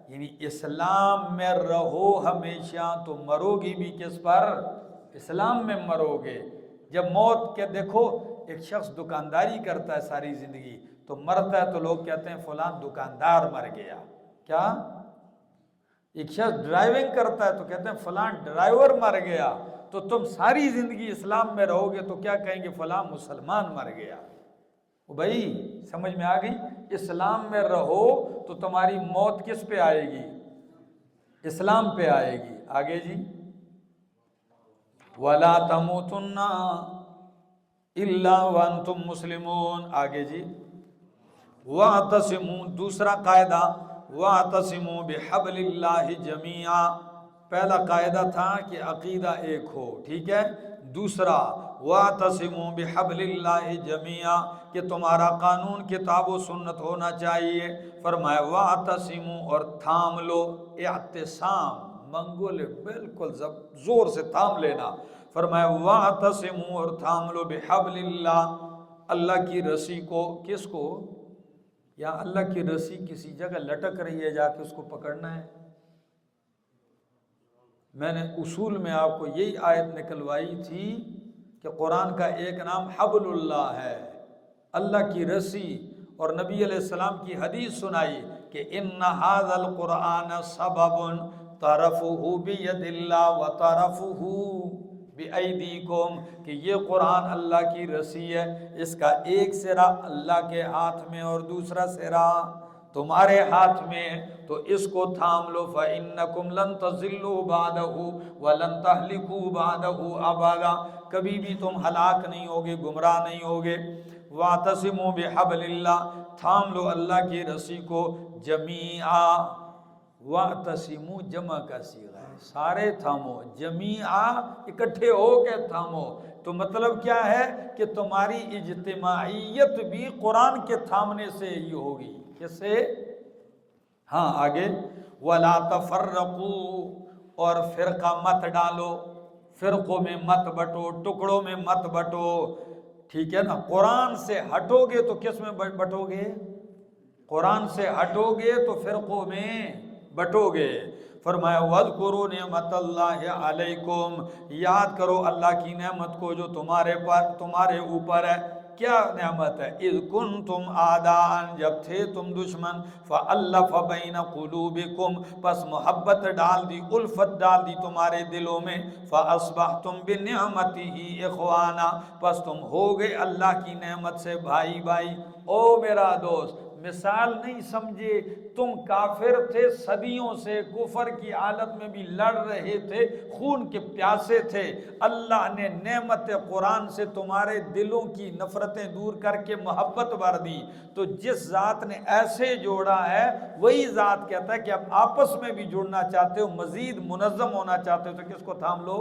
یعنی اسلام میں رہو ہمیشہ، تو مرو گی بھی کس پر؟ اسلام میں مرو گے۔ جب موت کے دیکھو، ایک شخص دکانداری کرتا ہے ساری زندگی، تو مرتا ہے تو لوگ کہتے ہیں فلان دکاندار مر گیا، کیا؟ ایک شخص ڈرائیونگ کرتا ہے تو کہتے ہیں فلان ڈرائیور مر گیا، تو تم ساری زندگی اسلام میں رہو گے تو کیا کہیں گے؟ فلان مسلمان مر گیا۔ بھائی سمجھ میں آ گئی؟ اسلام میں رہو تو تمہاری موت کس پہ آئے گی؟ اسلام پہ آئے گی۔ آگے جی وَلَا تَمُوتُنَّ إِلَّا وَأَنْتُمْ مُسْلِمُونَ۔ آگے جی وَاعْتَصِمُوا، دوسرا قاعدہ وَاعْتَصِمُوا بِحَبْلِ اللَّهِ جَمِيعًا۔ پہلا قاعدہ تھا کہ عقیدہ ایک ہو، ٹھیک ہے۔ دوسرا وَاعْتَصِمُوا بِحَبْلِ اللَّهِ جَمِيعًا، کہ تمہارا قانون کتاب و سنت ہونا چاہیے۔ فرمایا وَاعْتَصِمُوا، اور تھام لو، اعتصام منگول بالکل زور سے تھام لینا۔ فرمایا وَاعْتَصِمُوا، اور تھام لو بِحَبْلِ اللَّهِ، اللہ کی رسی کو۔ کس کو؟ یا اللہ کی رسی کسی جگہ لٹک رہی ہے، جا کے اس کو پکڑنا ہے۔ میں نے اصول میں آپ کو یہی آیت نکلوائی تھی کہ قرآن کا ایک نام حبل اللہ ہے، اللہ کی رسی، اور نبی علیہ السلام کی حدیث سنائی کہ ان ھذا القرآن سبب طرفہ بید اللہ وطرفہ بایدیکم، کہ یہ قرآن اللہ کی رسی ہے، اس کا ایک سرا اللہ کے ہاتھ میں اور دوسرا سرا تمہارے ہاتھ میں، تو اس کو تھام لو۔ فَإِنَّكُمْ لَن تَضِلُّوا بَعْدَهُ وَلَن تَهْلِكُوا بَعْدَهُ أَبَدًا، کبھی بھی تم ہلاک نہیں ہوگے، گمراہ نہیں ہوگے۔ وَاعْتَصِمُوا بِحَبْلِ اللَّهِ، تھام لو اللہ کی رسی کو، جمیعا۔ وَاعْتَصِمُوا جمع کا صیغہ ہے، سارے تھامو، جمیعا اکٹھے ہو کے تھامو۔ تو مطلب کیا ہے کہ تمہاری اجتماعیت بھی قرآن کے تھامنے سے ہی ہوگی۔ کس سے؟ ہاں آگے وَلَا تَفَرَّقُوا، اور فرقہ مت ڈالو، فرقوں میں مت بٹو، ٹکڑوں میں مت بٹو، ٹھیک ہے نا۔ قرآن سے ہٹو گے تو کس میں بٹو گے؟ قرآن سے ہٹو گے تو فرقوں میں بٹو گے۔ فرمایا وَاذْكُرُوا نِعْمَتَ اللَّهِ عَلَيْكُمْ، یاد کرو اللہ کی نعمت کو جو تمہارے اوپر ہے۔ کیا نعمت ہے؟ اِذْ كُنْتُمْ أَعْدَاءً، جب تھے تم دشمن، فَأَلَّفَ بَيْنَ قُلُوبِكُمْ، پس محبت ڈال دی، الفت ڈال دی تمہارے دلوں میں، فَأَصْبَحْتُمْ بِنِعْمَتِهِ إِخْوَانًا، پس تم ہو گئے اللہ کی نعمت سے بھائی بھائی۔ او میرا دوست، مثال نہیں سمجھے، تم کافر تھے، صدیوں سے کفر کی حالت میں بھی لڑ رہے تھے، خون کے پیاسے تھے، اللہ نے نعمت قرآن سے تمہارے دلوں کی نفرتیں دور کر کے محبت بھر دی۔ تو جس ذات نے ایسے جوڑا ہے وہی ذات کہتا ہے کہ اب آپس میں بھی جڑنا چاہتے ہو، مزید منظم ہونا چاہتے ہو، تو کس کو تھام لو؟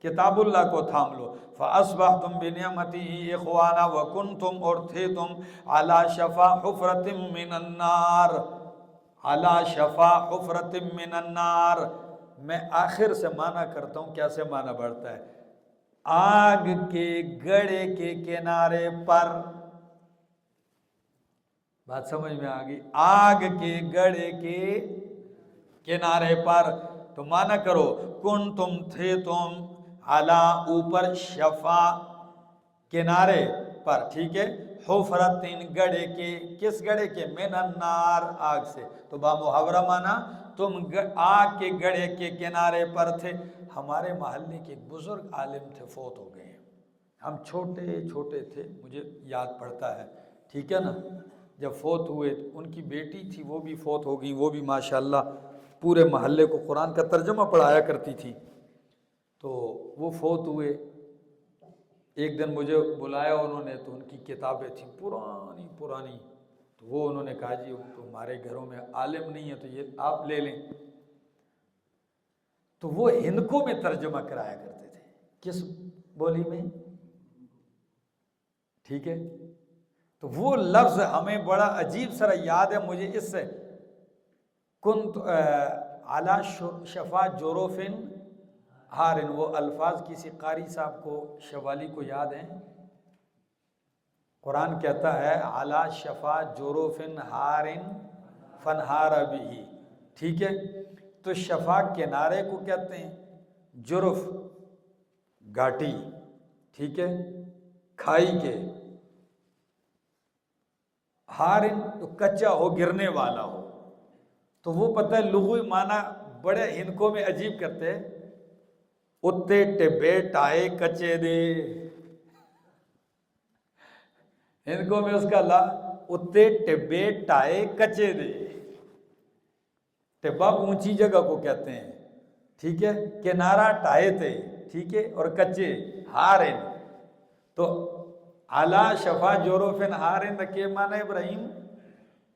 کتاب اللہ کو تھام لو۔ فَأَصْبَحْتُمْ بِنِعْمَتِهِ إِخْوَانًا وَكُنْتُمْ، اور تھے تم عَلَى شَفَا حُفْرَةٍ مِّنَ النَّارِ، عَلَى شَفَا حُفْرَةٍ مِّنَ النَّارِ، میں آخر سے معنی کرتا ہوں کیسے معنی بڑھتا ہے. آگ کے گڑھے کے کنارے پر. بات سمجھ میں آ گئی؟ آگ کے گڑھے کے کنارے پر. تو معنی کرو کن تم تھے تم علا اوپر شفا کنارے پر. ٹھیک ہے. حفرتن گڑھے کے. کس گڑھے کے؟ من النار آگ سے. تو با محاورہ مانا تم آگ کے گڑھے کے کنارے پر تھے. ہمارے محلے کے ایک بزرگ عالم تھے، فوت ہو گئے. ہم چھوٹے چھوٹے تھے، مجھے یاد پڑتا ہے. ٹھیک ہے نا. جب فوت ہوئے ان کی بیٹی تھی، وہ بھی فوت ہو گئی. وہ بھی ماشاءاللہ پورے محلے کو قرآن کا ترجمہ پڑھایا کرتی تھی. تو وہ فوت ہوئے. ایک دن مجھے بلایا انہوں نے، تو ان کی کتابیں تھیں پرانی پرانی. تو وہ انہوں نے کہا جی تو ہمارے گھروں میں عالم نہیں ہے تو یہ آپ لے لیں. تو وہ ہندکوں میں ترجمہ کرایا کرتے تھے. کس بولی میں؟ ٹھیک ہے. تو وہ لفظ ہمیں بڑا عجیب سرا یاد ہے مجھے اس سے. کنت علی شفا جوروفن ہارن. وہ الفاظ کسی قاری صاحب کو، شوالی کو یاد ہیں؟ قرآن کہتا ہے علی شفا جوروفن ہارن فنہار بہ. ٹھیک ہے. تو شفا کنارے کو کہتے ہیں، جرف گھاٹی. ٹھیک ہے. کھائی کے. ہارن تو کچا ہو، گرنے والا ہو. تو وہ پتہ ہے لغوی معنی بڑے ہندکوں میں عجیب کرتے ہیں. اتے ٹبے ٹائے کچے دے. ہندکوں میں اس کا اتے ٹبے ٹائے کچے دے. ٹبا اونچی جگہ کو کہتے ہیں. ٹھیک ہے. کنارہ ٹائے تھے. ٹھیک ہے. اور کچے ہارن. تو علا شفا جوروفن ہارن کے معنی ابراہیم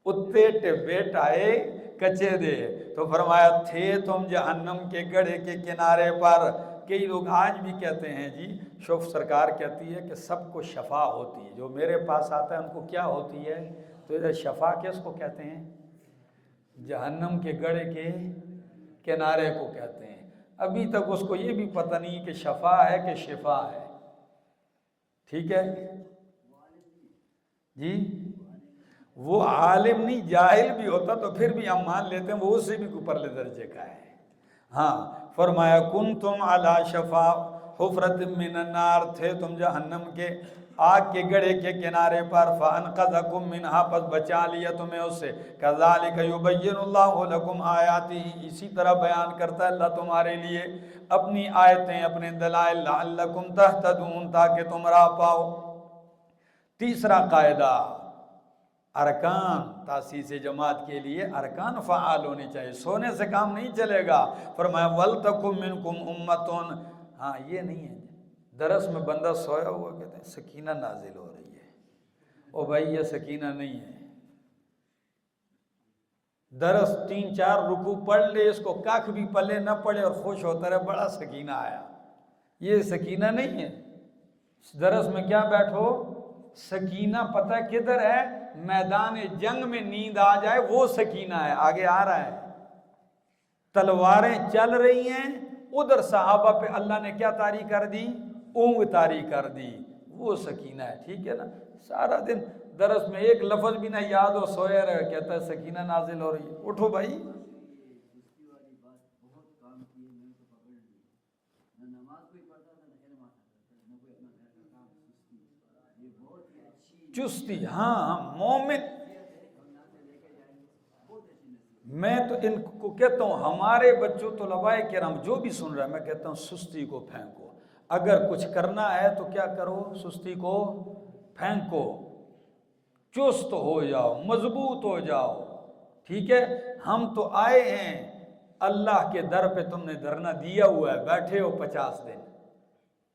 اتے ٹبے ٹائے کچے دے. تو فرمایا تھے تم جہنم کے گڑھے کے کنارے پر. کئی لوگ آج بھی کہتے ہیں جی، شوف سرکار کہتی ہے کہ سب کو شفا ہوتی ہے. جو میرے پاس آتا ہے ان کو کیا ہوتی ہے؟ تو ادھر شفا کس کو کہتے ہیں؟ جہنم کے گڑھے کے کنارے کو کہتے ہیں. ابھی تک اس کو یہ بھی پتہ نہیں کہ شفا ہے کہ شفا ہے. ٹھیک ہے جی. وہ عالم نہیں، جاہل بھی ہوتا تو پھر بھی ہم مان لیتے ہیں وہ اس سے بھی اوپر لے درجے کا ہے. ہاں. فرمایا کن تم علی شفا حفرت من النار. تھے تم جہنم کے آگ کے گڑھے کے کنارے پر. فانقذکم منہا. پس بچا لیا تمہیں اس سے. کذالک یبین اللہ لکم آیاتہ. اسی طرح بیان کرتا ہے اللہ تمہارے لیے اپنی آیتیں، اپنے دلائل. لعلکم تہتدون. تاکہ تم راہ پاؤ. تیسرا قاعدہ ارکان. تاسیس جماعت کے لیے ارکان فعال ہونے چاہیے. سونے سے کام نہیں چلے گا. فرمایا وَلْتَكُمْ مِنْكُمْ أُمَّةٌ. ہاں یہ نہیں ہے درس میں بندہ سویا ہوا کہتے ہیں سکینہ نازل ہو رہی ہے. او بھائی یہ سکینہ نہیں ہے. درس 3-4 رکوع پڑھ لے، اس کو کاکھ بھی پلے نہ پڑے اور خوش ہوتا رہے بڑا سکینہ آیا. یہ سکینہ نہیں ہے. درس میں کیا بیٹھو؟ سکینہ پتہ کدھر ہے؟ میدان جنگ میں نیند آ جائے وہ سکینہ ہے. آگے آ رہا ہے. تلواریں چل رہی ہیں، ادھر صحابہ پہ اللہ نے کیا طاری کر دی؟ اونگ طاری کر دی. وہ سکینہ ہے. ٹھیک ہے نا. سارا دن درس میں ایک لفظ بھی نہ یاد ہو، سویا رہے، کہتا ہے سکینہ نازل ہو رہی ہے. اٹھو بھائی. چستی. ہاں مومن. میں تو ان کو کہتا ہوں ہمارے بچوں طلباء کرام جو بھی سن رہا ہے میں کہتا ہوں سستی کو پھینکو. اگر کچھ کرنا ہے تو کیا کرو؟ سستی کو پھینکو. چست ہو جاؤ، مضبوط ہو جاؤ. ٹھیک ہے. ہم تو آئے ہیں اللہ کے در پہ. تم نے دھرنا دیا ہوا ہے، بیٹھے ہو 50 دن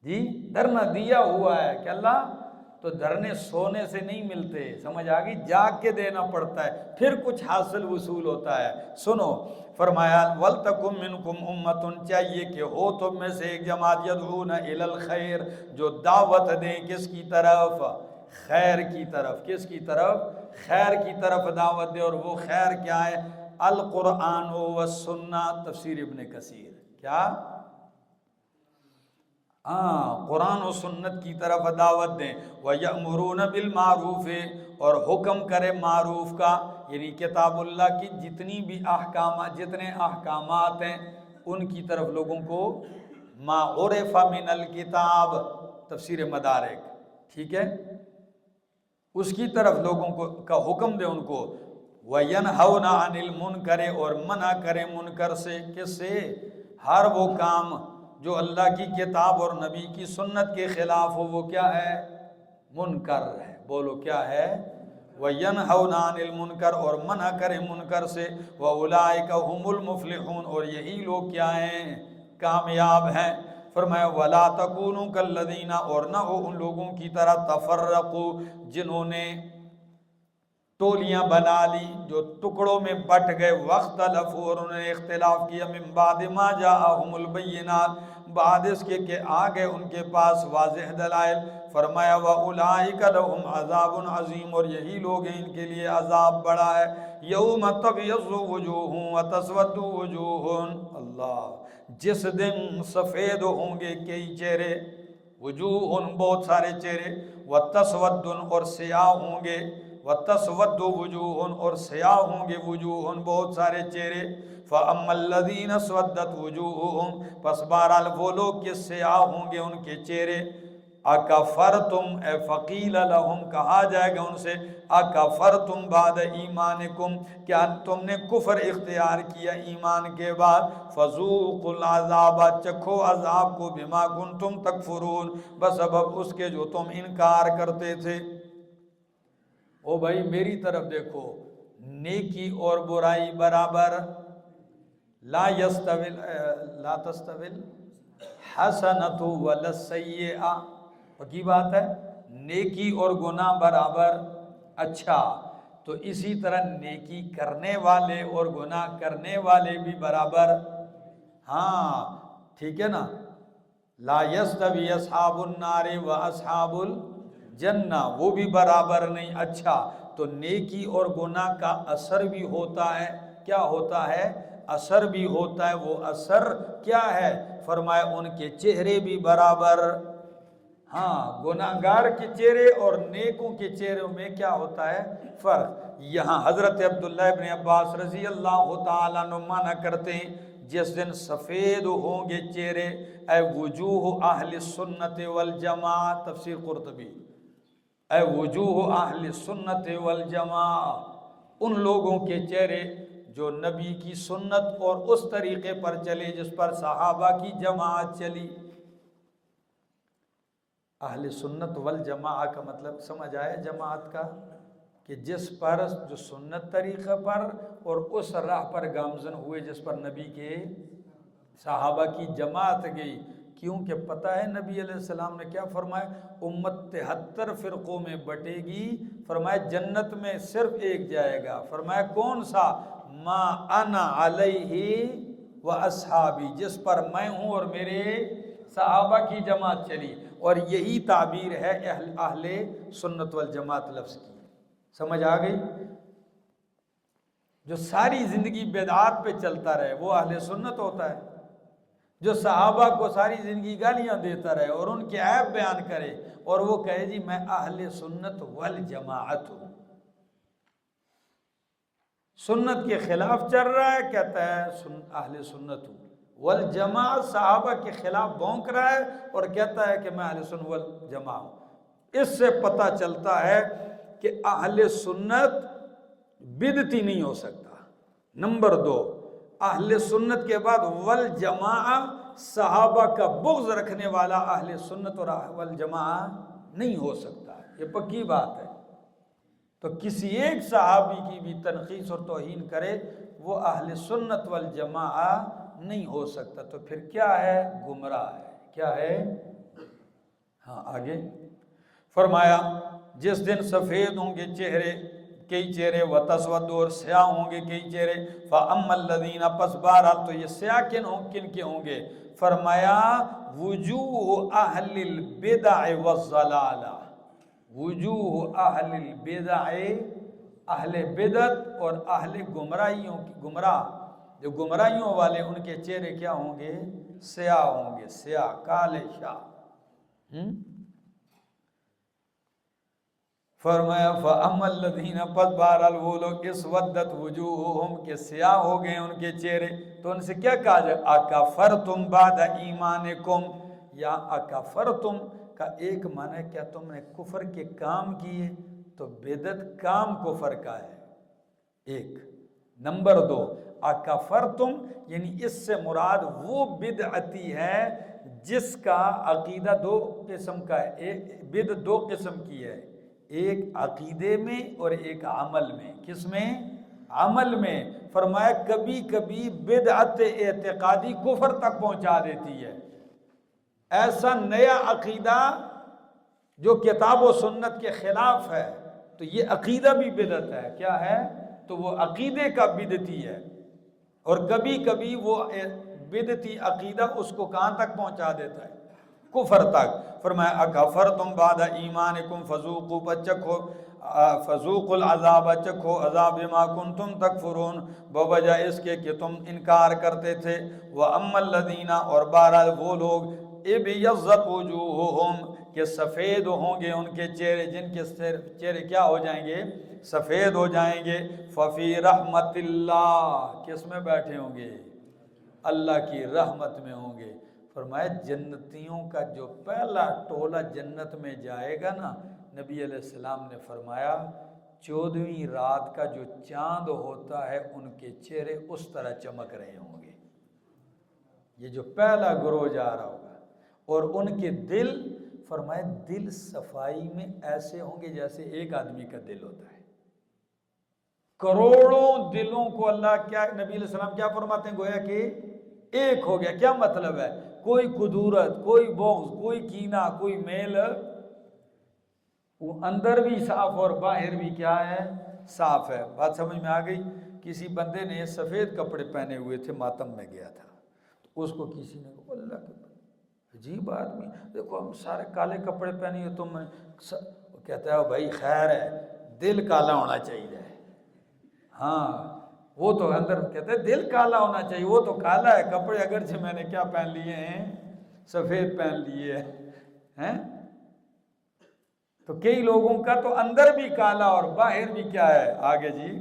جی. دھرنا دیا ہوا ہے کہ اللہ تو دھرنے سونے سے نہیں ملتے. سمجھ آگئی؟ جاگ کے دینا پڑتا ہے پھر کچھ حاصل وصول ہوتا ہے. سنو فرمایا وَلْتَكُمْ مِنْكُمْ أُمَّةٌ. چاہیے کہ ہو تم میں سے ایک جماعت يَدْعُونَ إِلَى الْخَيْرِ جو دعوت دیں کس کی طرف؟ خیر کی طرف. کس کی طرف؟ خیر کی طرف دعوت دے. اور وہ خیر کیا ہے؟ القرآن والسنہ، تفسیر ابن کثیر، کیا؟ قرآن و سنت کی طرف دعوت دیں، وَيَأْمُرُونَ بِالْمَعْرُوفِ، اور حکم کرے معروف کا، یعنی کتاب اللہ کی جتنے احکامات ہیں ان کی طرف لوگوں کو، ما عرف من الکتاب، تفسیر مدارک، ٹھیک ہے، اس کی طرف لوگوں کو کا حکم دے ان کو، وَيَنْهَوْنَ عَنِ الْمُنْكَرِ، اور منع کرے منکر سے، کس سے؟ ہر وہ کام جو اللہ کی کتاب اور نبی کی سنت کے خلاف ہو، وہ کیا ہے؟ منکر ہے، بولو کیا ہے؟ وَيَنْهَوْنَ عَنِ الْمُنْكَرِ، اور منع کرے منکر سے، وَأُولَئِكَ هُمُ الْمُفْلِحُونَ، اور یہی لوگ کیا ہیں؟ کامیاب ہیں۔ فرمایا وَلَا تَكُونُوا كَالَّذِينَ، اور نہ ہو ان لوگوں کی طرح تفرقوا، جنہوں نے ٹولیاں بنا لی، جو ٹکڑوں میں بٹ گئے، واختلفوا، اور انہوں نے اختلاف کیا، من بعد ما جاءہم البینات، بعد اس کے کہ آگے ان کے پاس واضح دلائل۔ فرمایا وَأُولَئِكَ لَهُمْ عَذَابٌ عَظِيمٌ، اور یہی لوگ ہیں ان کے لیے عذاب بڑا ہے۔ یوم تبیض وجوہ وتسود وجوہ، اللہ، جس دن سفید ہوں گے کئی چہرے، وجوہ بہت سارے چہرے، وتسود، اور سیاہ ہوں گے، وتسود وجوہ، اور سیاہ ہوں گے وجوہ بہت سارے چہرے۔ فَأَمَّا الَّذِينَ اسْوَدَّتْ وُجُوهُهُمْ، پس بہرحال وہ لوگ کہ سیاہ ہوں گے ان کے چہرے، اکفرتم، اے فقیل لہم، کہا جائے گا ان سے، اکفرتم بعد ایمانکم، کیا تم نے کفر اختیار کیا ایمان کے بعد؟ فذوقوا العذاب، چکھو عذاب کو، بما کنتم تکفرون، بسبب اس کے جو تم انکار کرتے تھے۔ او بھائی میری طرف دیکھو، نیکی اور برائی برابر، لا تستوی الحسنۃ ولا السیئۃ، پکی بات ہے، نیکی اور گناہ برابر، اچھا، تو اسی طرح نیکی کرنے والے اور گناہ کرنے والے بھی برابر، ہاں ٹھیک ہے نا، لا یستوی اصحاب النار و اصحاب الجنہ، وہ بھی برابر نہیں، اچھا، تو نیکی اور گناہ کا اثر بھی ہوتا ہے، کیا ہوتا ہے؟ اثر بھی ہوتا ہے، وہ اثر کیا ہے؟ فرمایا ان کے چہرے بھی برابر، ہاں، گناہگار کے چہرے اور نیکوں کے چہروں میں کیا ہوتا ہے؟ فرق۔ یہاں حضرت عبداللہ ابن عباس رضی اللہ تعالیٰ عنہ معنی کرتے ہیں، جس دن سفید ہوں گے چہرے، اے وجوہ اہل سنت والجماع، تفسیر قرطبی، اے وجوہ اہل سنت والجماع، ان لوگوں کے چہرے جو نبی کی سنت اور اس طریقے پر چلے جس پر صحابہ کی جماعت چلی۔ اہل سنت والجماع کا مطلب سمجھ آئے جماعت کا، کہ جس پر، جو سنت طریقہ پر اور اس راہ پر گامزن ہوئے جس پر نبی کے صحابہ کی جماعت گئی، کیونکہ پتہ ہے نبی علیہ السلام نے کیا فرمایا؟ امت 73 فرقوں میں بٹے گی، فرمایا جنت میں صرف ایک جائے گا، فرمایا کون سا؟ ما انا علیہ و اصحابی، جس پر میں ہوں اور میرے صحابہ کی جماعت چلی، اور یہی تعبیر ہے اہل سنت والجماعت لفظ کی، سمجھ آ گئی؟ جو ساری زندگی بدعات پہ چلتا رہے وہ اہل سنت ہوتا ہے، جو صحابہ کو ساری زندگی گالیاں دیتا رہے اور ان کے عیب بیان کرے اور وہ کہے جی میں اہل سنت والجماعت ہوں، سنت کے خلاف چل رہا ہے، کہتا ہے اہل سنت ہوں، والجماعت صحابہ کے خلاف بھونک رہا ہے اور کہتا ہے کہ میں اہل سنت والجماعت ہوں۔ اس سے پتہ چلتا ہے کہ اہل سنت بدعتی نہیں ہو سکتا۔ نمبر 2، اہل سنت کے بعد والجماعت، صحابہ کا بغض رکھنے والا اہل سنت اور والجماعت نہیں ہو سکتا، یہ پکی بات ہے۔ تو کسی ایک صحابی کی بھی تنقیص اور توہین کرے وہ اہل سنت والجماعت نہیں ہو سکتا، تو پھر کیا ہے؟ گمراہ ہے، کیا ہے؟ ہاں آگے فرمایا جس دن سفید ہوں گے چہرے، کئی چہرے، وتسود، اور سیاہ ہوں گے کئی چہرے، فَأَمَّا الَّذِينَ، پس بہرحال تو یہ سیاہ کن کے ہوں گے؟ فرمایا وجوہ اہل البدع والضلالہ، وجوہ اہل البدع اہل بدعت اور اہل گمراہ جو گمراہیوں والے، ان کے چہرے کیا ہوں گے؟ سیاہ ہوں گے، سیاہ، کالے شاہ۔ فرمایا فَأَمَّا الَّذِينَ، پس بہرحال وہ لوگ، اسودت وجوہہم، کہ سیاہ ہو گئے ان کے چہرے، تو ان سے کیا کہا جائے؟ اکفرتم بعد ایمانکم، یا اکفرتم کا ایک معنی ہے کیا تم نے کفر کے کام کیے؟ تو بدعت کام کفر کا ہے ایک۔ نمبر دو، اکفرتم یعنی اس سے مراد وہ بدعتی ہے جس کا عقیدہ دو قسم کا ہے، ایک بدعت دو قسم کی ہے، ایک عقیدے میں اور ایک عمل میں۔ کس میں؟ عمل میں۔ فرمایا کبھی کبھی بدعت اعتقادی کفر تک پہنچا دیتی ہے، ایسا نیا عقیدہ جو کتاب و سنت کے خلاف ہے، تو یہ عقیدہ بھی بدعت ہے۔ کیا ہے؟ تو وہ عقیدے کا بدعتی ہے، اور کبھی کبھی وہ بدعتی عقیدہ اس کو کہاں تک پہنچا دیتا ہے؟ کفر تک۔ فرمایا اکفرتم بعد ایمانکم فذوقوا، بچکھو، فذوقوا العذاب، چکھو عذاب بما کنتم تکفرون، بوجہ اس کے کہ تم انکار کرتے تھے۔ وَأَمَّا الَّذِينَ، اور بہرحال وہ لوگ، ابیضت وجوہہم، کہ سفید ہوں گے ان کے چہرے، جن کے چہرے کیا ہو جائیں گے؟ سفید ہو جائیں گے۔ ففی رحمت اللہ، کس میں بیٹھے ہوں گے؟ اللہ کی رحمت میں ہوں گے۔ فرمایا جنتیوں کا جو پہلا ٹولہ جنت میں جائے گا نا، نبی علیہ السلام نے فرمایا 14ویں رات کا جو چاند ہوتا ہے ان کے چہرے اس طرح چمک رہے ہوں گے۔ یہ جو پہلا گروہ جا رہا ہوگا، اور ان کے دل، فرمایا دل صفائی میں ایسے ہوں گے جیسے ایک آدمی کا دل ہوتا ہے۔ کروڑوں دلوں کو اللہ، کیا نبی علیہ السلام کیا فرماتے ہیں؟ گویا کہ ایک ہو گیا۔ کیا مطلب ہے؟ کوئی کدورت، کوئی بغض، کوئی کینہ، کوئی میل، وہ اندر بھی صاف اور باہر بھی کیا ہے؟ صاف ہے۔ بات سمجھ میں آ گئی؟ کسی بندے نے سفید کپڑے پہنے ہوئے تھے، ماتم میں گیا تھا، تو اس کو کسی نے کہا اللہ کے عجیب آدمی، دیکھو ہم سارے کالے کپڑے پہنے ہوئے، تم وہ کہتا ہے بھائی خیر ہے، دل کالا ہونا چاہیے۔ ہاں وہ تو اندر کہتے ہیں دل کالا ہونا چاہیے، وہ تو کالا ہے، کپڑے اگرچہ میں نے کیا پہن لیے ہیں؟ سفید پہن لیے ہیں۔ تو کئی لوگوں کا تو اندر بھی کالا اور باہر بھی کیا ہے؟ آگے جی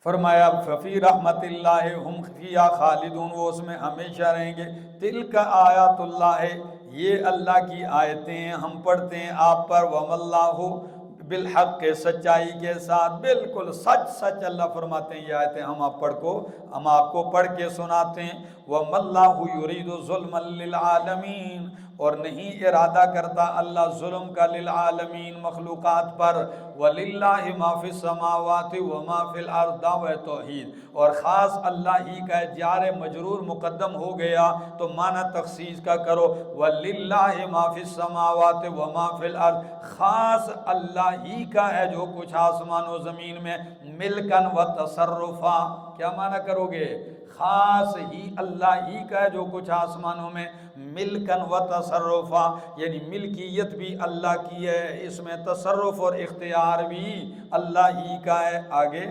فرمایا ففی رحمت اللہ ہم فیہا خالدون، وہ اس میں ہمیشہ رہیں گے۔ تلک آیات اللہ، یہ اللہ کی آیتیں ہیں، ہم پڑھتے ہیں آپ پر۔ وَمَا اللَّهُ بالحق، کے سچائی کے ساتھ، بالکل سچ سچ اللہ فرماتے ہیں یہ آیتیں ہم آپ کو پڑھ کے سناتے ہیں۔ وَمَا اللَّهُ يُرِيدُ ظُلْمًا لِلْعَالَمِينَ، اور نہیں ارادہ کرتا اللہ ظلم کا للعالمین، مخلوقات پر۔ وَلِلَّهِ مَا فِي السَّمَاوَاتِ وَمَا فِي الْأَرْضِ، دعویٰ توحید، اور خاص اللہ ہی کا ہے۔ جار مجرور مقدم ہو گیا تو معنی تخصیص کا کرو، وَلِلَّهِ مَا فِي السَّمَاوَاتِ وَمَا فِي الْأَرْضِ، خاص اللہ ہی کا ہے جو کچھ آسمان و زمین میں، ملکن و تصرفا، کیا معنی کرو گے؟ خاص ہی اللہ ہی کا ہے جو کچھ آسمانوں میں، ملکن و تصرفا، یعنی ملکیت بھی اللہ کی ہے، اس میں تصرف اور اختیار بھی اللہ ہی کا ہے۔ آگے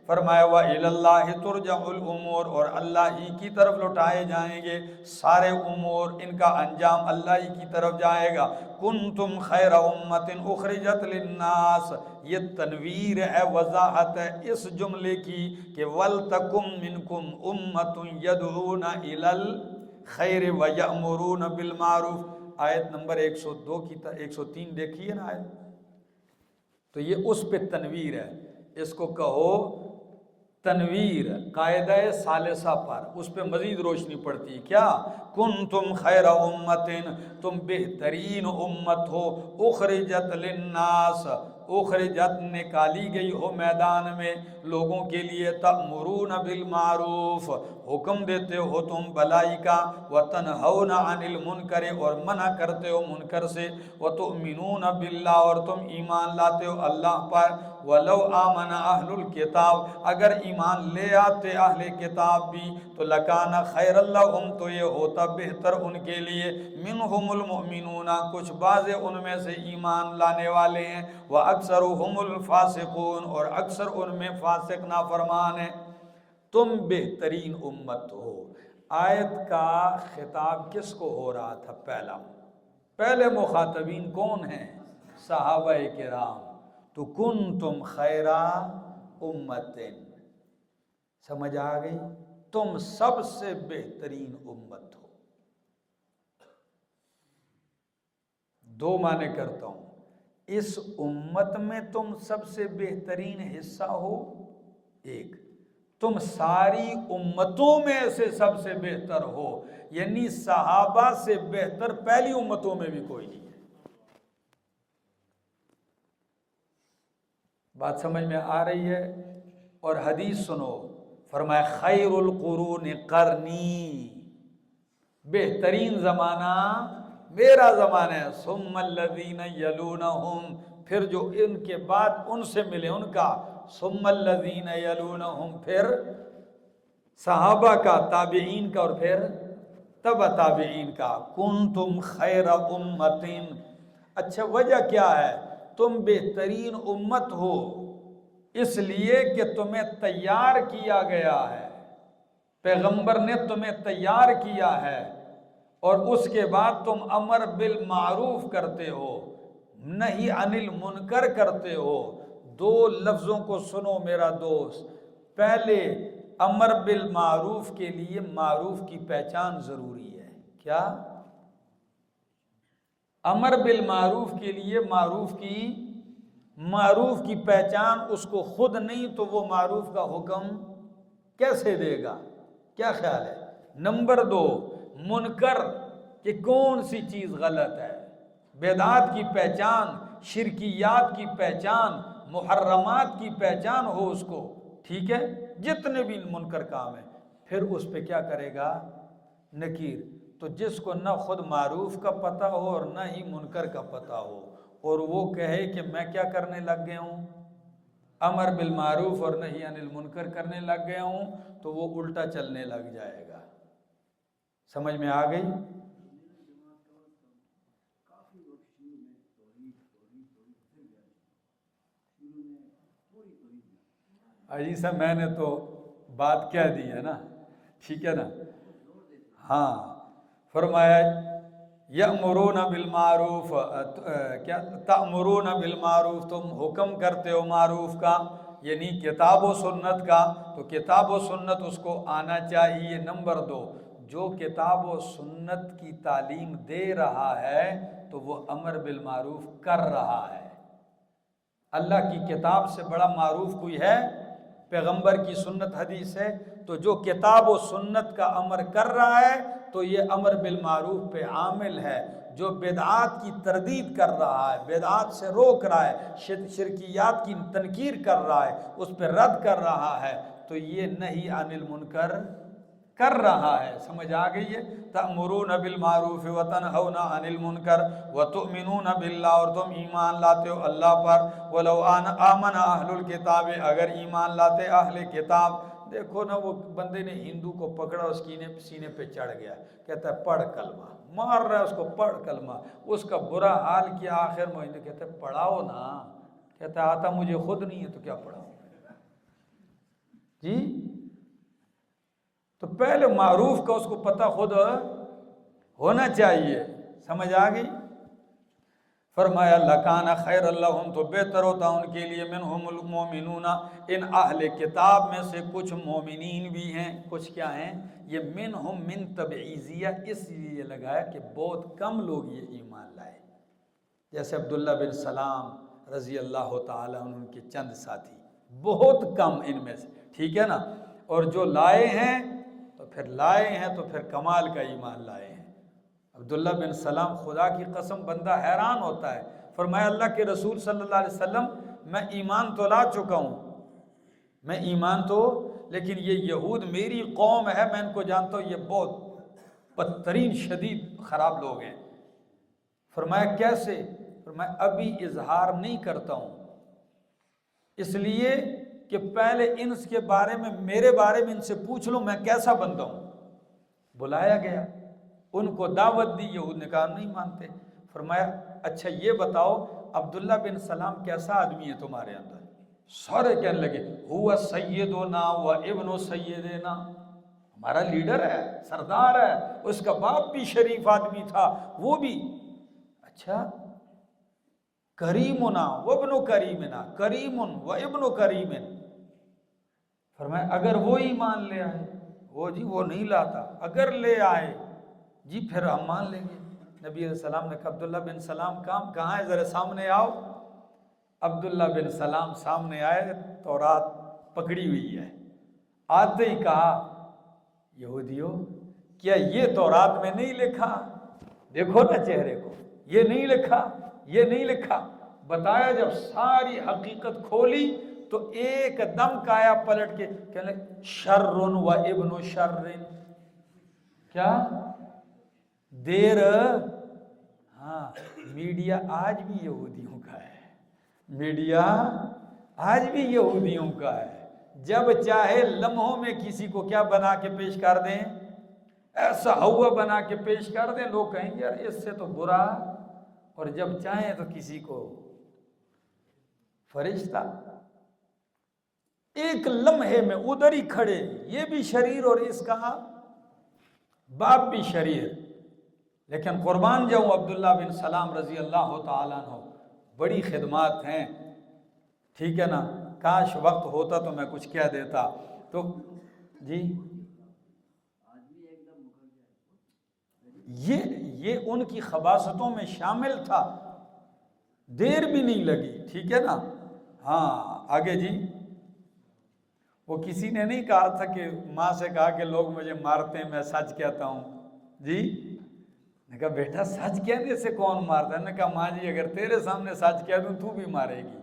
فرمایا وَإِلَى اللَّهِ تُرْجَعُ الْأُمُورِ، اور اللہ ہی کی طرف لوٹائے جائیں گے سارے امور، ان کا انجام اللہ ہی کی طرف جائے گا۔ كُنْتُمْ خَيْرَ أُمَّةٍ أُخْرِجَتْ لِلنَّاسِ، یہ تنویر ہے، وضاحت ہے اس جملے کی کہ وَلْتَكُمْ مِنْكُمْ أُمَّةٌ يَدْعُونَ إِلَى الْخَيْرِ وَيَأْمُرُونَ بِالْمَعْرُوفِ، آیت نمبر 102 کی 103 دیکھیے نا آیت، تو یہ اس پہ تنویر ہے، اس کو کہو تنویر، قاعدہ ثالثہ پر، اس پہ مزید روشنی پڑتی ہے۔ کیا؟ کنتم خیر امتن، تم بہترین امت ہو، اخرجت للناس، اخرجت نکالی گئی ہو میدان میں لوگوں کے لیے، تأمرون بالمعروف، حکم دیتے ہو تم بلائی کا، وتنہون عن المنکر، اور منع کرتے ہو منکر سے، وتؤمنون باللہ، اور تم ایمان لاتے ہو اللہ پر، ولو آمن اہل الکتاب، اگر ایمان لے آتے اہل کتاب بھی تو لکان خیر لہم، تو یہ ہوتا بہتر ان کے لیے، منہم المؤمنون، کچھ بعض ان میں سے ایمان لانے والے ہیں، واکثرهم الفاسقون، اور اکثر ان میں فاسق نافرمان ہیں۔ تم بہترین امت ہو۔ آیت کا خطاب کس کو ہو رہا تھا؟ پہلے مخاطبین کون ہیں؟ صحابہ کرام۔ تو کنتم خیر امت، سمجھ آ گئی؟ تم سب سے بہترین امت ہو۔ دو معنی کرتا ہوں، اس امت میں تم سب سے بہترین حصہ ہو، ایک تم ساری امتوں میں سے سب سے بہتر ہو، یعنی صحابہ سے بہتر پہلی امتوں میں بھی کوئی نہیں ہے۔ بات سمجھ میں آ رہی ہے؟ اور حدیث سنو، فرمایا خیر القرون قرنی، بہترین زمانہ میرا زمانہ ہے، ثم الذین یلونہم، پھر جو ان کے بعد ان سے ملے ان کا، ثم الذین یلونہم، پھر صحابہ کا، تابعین کا، اور پھر تبع تابعین کا۔ کنتم خیر امت، اچھا وجہ کیا ہے؟ تم بہترین امت ہو اس لیے کہ تمہیں تیار کیا گیا ہے، پیغمبر نے تمہیں تیار کیا ہے، اور اس کے بعد تم امر بالمعروف کرتے ہو، نہی عن المنکر کرتے ہو۔ دو لفظوں کو سنو میرا دوست، پہلے امر بالمعروف کے لیے معروف کی پہچان ضروری ہے۔ کیا؟ امر بالمعروف کے لیے معروف کی پہچان، اس کو خود نہیں تو وہ معروف کا حکم کیسے دے گا؟ کیا خیال ہے؟ نمبر دو، منکر کہ کون سی چیز غلط ہے، بدعات کی پہچان، شرکیات کی پہچان، محرمات کی پہچان ہو اس کو، ٹھیک ہے؟ جتنے بھی منکر کام ہیں، پھر اس پہ کیا کرے گا؟ نکیر۔ تو جس کو نہ خود معروف کا پتہ ہو اور نہ ہی منکر کا پتہ ہو، اور وہ کہے کہ میں کیا کرنے لگ گیا ہوں؟ امر بالمعروف اور نہی عن المنکر کرنے لگ گیا ہوں، تو وہ الٹا چلنے لگ جائے گا۔ سمجھ میں آ گئی؟ عزیز صاحب میں نے تو بات کہہ دی ہے نا، ٹھیک ہے نا؟ ہاں، فرمایا یأمرون بالمعروف، کیا تأمرون بالمعروف، تم حکم کرتے ہو معروف کا، یعنی کتاب و سنت کا، تو کتاب و سنت اس کو آنا چاہیے۔ نمبر دو، جو کتاب و سنت کی تعلیم دے رہا ہے تو وہ امر بالمعروف کر رہا ہے۔ اللہ کی کتاب سے بڑا معروف کوئی ہے؟ پیغمبر کی سنت حدیث ہے۔ تو جو کتاب و سنت کا امر کر رہا ہے تو یہ امر بالمعروف پہ عامل ہے۔ جو بدعات کی تردید کر رہا ہے، بدعات سے روک رہا ہے، شرکیات کی تنکیر کر رہا ہے، اس پہ رد کر رہا ہے، تو یہ نہی عن المنکر کر رہا ہے۔ سمجھ آ گئی ہے؟ تأمرون بالمعروف وتنہون عن المنکر وتؤمنون باللہ، اور تم ایمان لاتے ہو اللہ پر۔ ولو آمن اہل الکتاب، اگر ایمان لاتے اہل کتاب۔ دیکھو نا، وہ بندے نے ہندو کو پکڑا، اس کی سینے پہ چڑھ گیا، کہتا ہے پڑھ کلمہ، مار رہا ہے اس کو، پڑھ کلمہ۔ اس کا برا حال کیا، آخر میں کہتا ہے پڑھاؤ نا، کہتا ہے آتا مجھے خود نہیں ہے تو کیا پڑھاؤ جی؟ تو پہلے معروف کا اس کو پتہ خود ہونا چاہیے۔ سمجھ آ گئی؟ فرمایا لکان خیر لہم، تو بہتر ہوتا ان کے لیے، منہم المومنون، ان اہل کتاب میں سے کچھ مومنین بھی ہیں۔ کچھ کیا ہیں؟ یہ منہم من تبعیضیہ اس لیے لگایا کہ بہت کم لوگ یہ ایمان لائے، جیسے عبداللہ بن سلام رضی اللہ تعالیٰ عنہ، ان کے چند ساتھی، بہت کم ان میں سے، ٹھیک ہے نا؟ اور جو لائے ہیں تو پھر کمال کا ایمان لائے ہیں۔ عبداللہ بن سلام، خدا کی قسم بندہ حیران ہوتا ہے، فرمایا اللہ کے رسول صلی اللہ علیہ وسلم میں ایمان تو لا چکا ہوں، میں ایمان تو، لیکن یہ یہود میری قوم ہے، میں ان کو جانتا ہوں، یہ بہت بدترین شدید خراب لوگ ہیں۔ فرمایا کیسے؟ فرمایا ابھی اظہار نہیں کرتا ہوں، اس لیے کہ پہلے ان کے بارے میں، میرے بارے میں ان سے پوچھ لو میں کیسا بندہ ہوں۔ بلایا گیا، ان کو دعوت دی، یہود نے کہا نہیں مانتے۔ فرمایا اچھا یہ بتاؤ عبداللہ بن سلام کیسا آدمی ہے تمہارے اندر؟ سارے کہنے لگے ہوا سیدنا و ابن سیدنا، ہمارا لیڈر ہے، سردار ہے، اس کا باپ بھی شریف آدمی تھا، وہ بھی۔ اچھا کریمنا و ابن کریمنا، کریم و ابن کریم۔ فرمایا اگر وہ ایمان لے آئے، وہ جی وہ نہیں لاتا، اگر لے آئے جی پھر ہم مان لیں گے۔ نبی علیہ السلام نے کہا عبداللہ بن سلام کہاں ہے، ذرا سامنے آؤ۔ عبداللہ بن سلام سامنے آئے، تورات پکڑی ہوئی ہے۔ آتے ہی کہا یہودیوں کیا یہ تورات میں نہیں لکھا؟ دیکھو نا چہرے کو، یہ نہیں لکھا، یہ نہیں لکھا۔ بتایا جب ساری حقیقت کھولی تو ایک دم کایا پلٹ کے کہنے شر و ابن شر۔ کیا دیر؟ ہاں میڈیا آج بھی یہودیوں کا ہے، میڈیا آج بھی یہودیوں کا ہے۔ جب چاہے لمحوں میں کسی کو کیا بنا کے پیش کر دیں، ایسا ہوا بنا کے پیش کر دیں، لوگ کہیں گے یار اس سے تو برا، اور جب چاہیں تو کسی کو فرشتہ۔ ایک لمحے میں ادھر ہی کھڑے، یہ بھی شریر اور اس کا باپ بھی شریر۔ لیکن قربان جاؤں عبداللہ بن سلام رضی اللہ تعالیٰ عنہ، بڑی خدمات ہیں، ٹھیک ہے نا؟ کاش وقت ہوتا تو میں کچھ کہہ دیتا۔ تو جی یہ ان کی خباثتوں میں شامل تھا، دیر بھی نہیں لگی، ٹھیک ہے نا؟ ہاں آگے جی۔ وہ کسی نے نہیں کہا تھا کہ ماں سے کہا کہ لوگ مجھے مارتے ہیں میں سچ کہتا ہوں جی؟ نے کہا بیٹا سچ کہنے سے کون مارتا ہے؟ نے کہا ماں جی اگر تیرے سامنے سچ کہہ دوں تو بھی مارے گی۔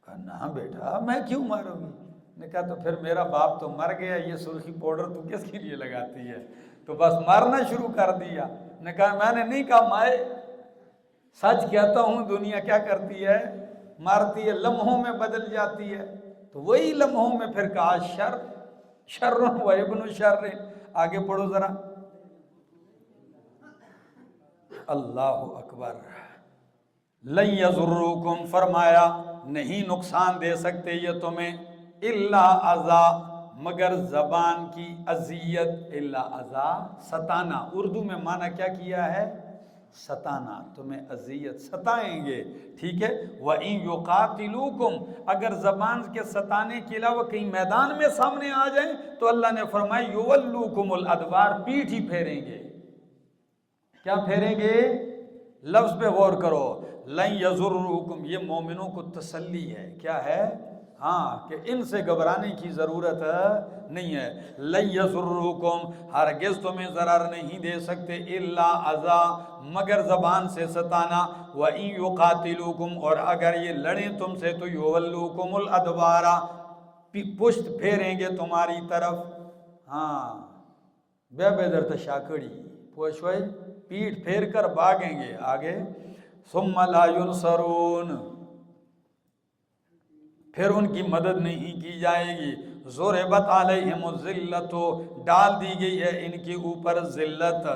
کہا نہ بیٹا میں کیوں ماروں گی؟ نے کہا تو پھر میرا باپ تو مر گیا، یہ سرخی پاؤڈر تو کس کے لیے لگاتی ہے؟ تو بس مارنا شروع کر دیا۔ نے کہا میں نے نہیں کہا مائے، سچ کہتا ہوں، دنیا کیا کرتی ہے؟ مارتی ہے، لمحوں میں بدل جاتی ہے۔ تو وہی لمحوں میں پھر کہا شر و ابن شر۔ آگے پڑھو ذرا، اللہ اکبر۔ لن یضرکم، فرمایا نہیں نقصان دے سکتے یہ تمہیں، الا اذا، مگر زبان کی اذیت، الا اذا ستانا، اردو میں معنی کیا کیا ہے؟ ستانا، تمہیں اذیت ستائیں گے، ٹھیک ہے؟ وَإِن يُقَاتِلُوكُمْ، اگر زبان کے ستانے کے علاوہ کہیں میدان میں سامنے آ جائیں تو اللہ نے فرمایا يُوَلُّوكُمُ الْأَدْبَارَ، پیٹھ ہی پھیریں گے۔ کیا پھیریں گے؟ لفظ پہ غور کرو، لن یضرکم، یہ مومنوں کو تسلی ہے، کیا ہے؟ ہاں کہ ان سے گھبرانے کی ضرورت نہیں ہے۔ لن یضرکم، ہرگز تمہیں ضرر نہیں دے سکتے، الا اذا، مگر زبان سے ستانا، وَإِن يُقَاتِلُوكُمْ، اور اگر یہ لڑیں تم سے تو يُوَلُّوكُمُ الْأَدْبَارَ، پشت پھیریں گے تمہاری طرف۔ ہاں بے در تشاکڑی، پوشوئی، پیٹھ پھیر کر بھاگیں گے۔ آگے ثم لا ينصرون، پھر ان کی مدد نہیں کی جائے گی۔ ضربت علیہم الذلۃ، ڈال دی گئی ہے ان کے اوپر ذلت،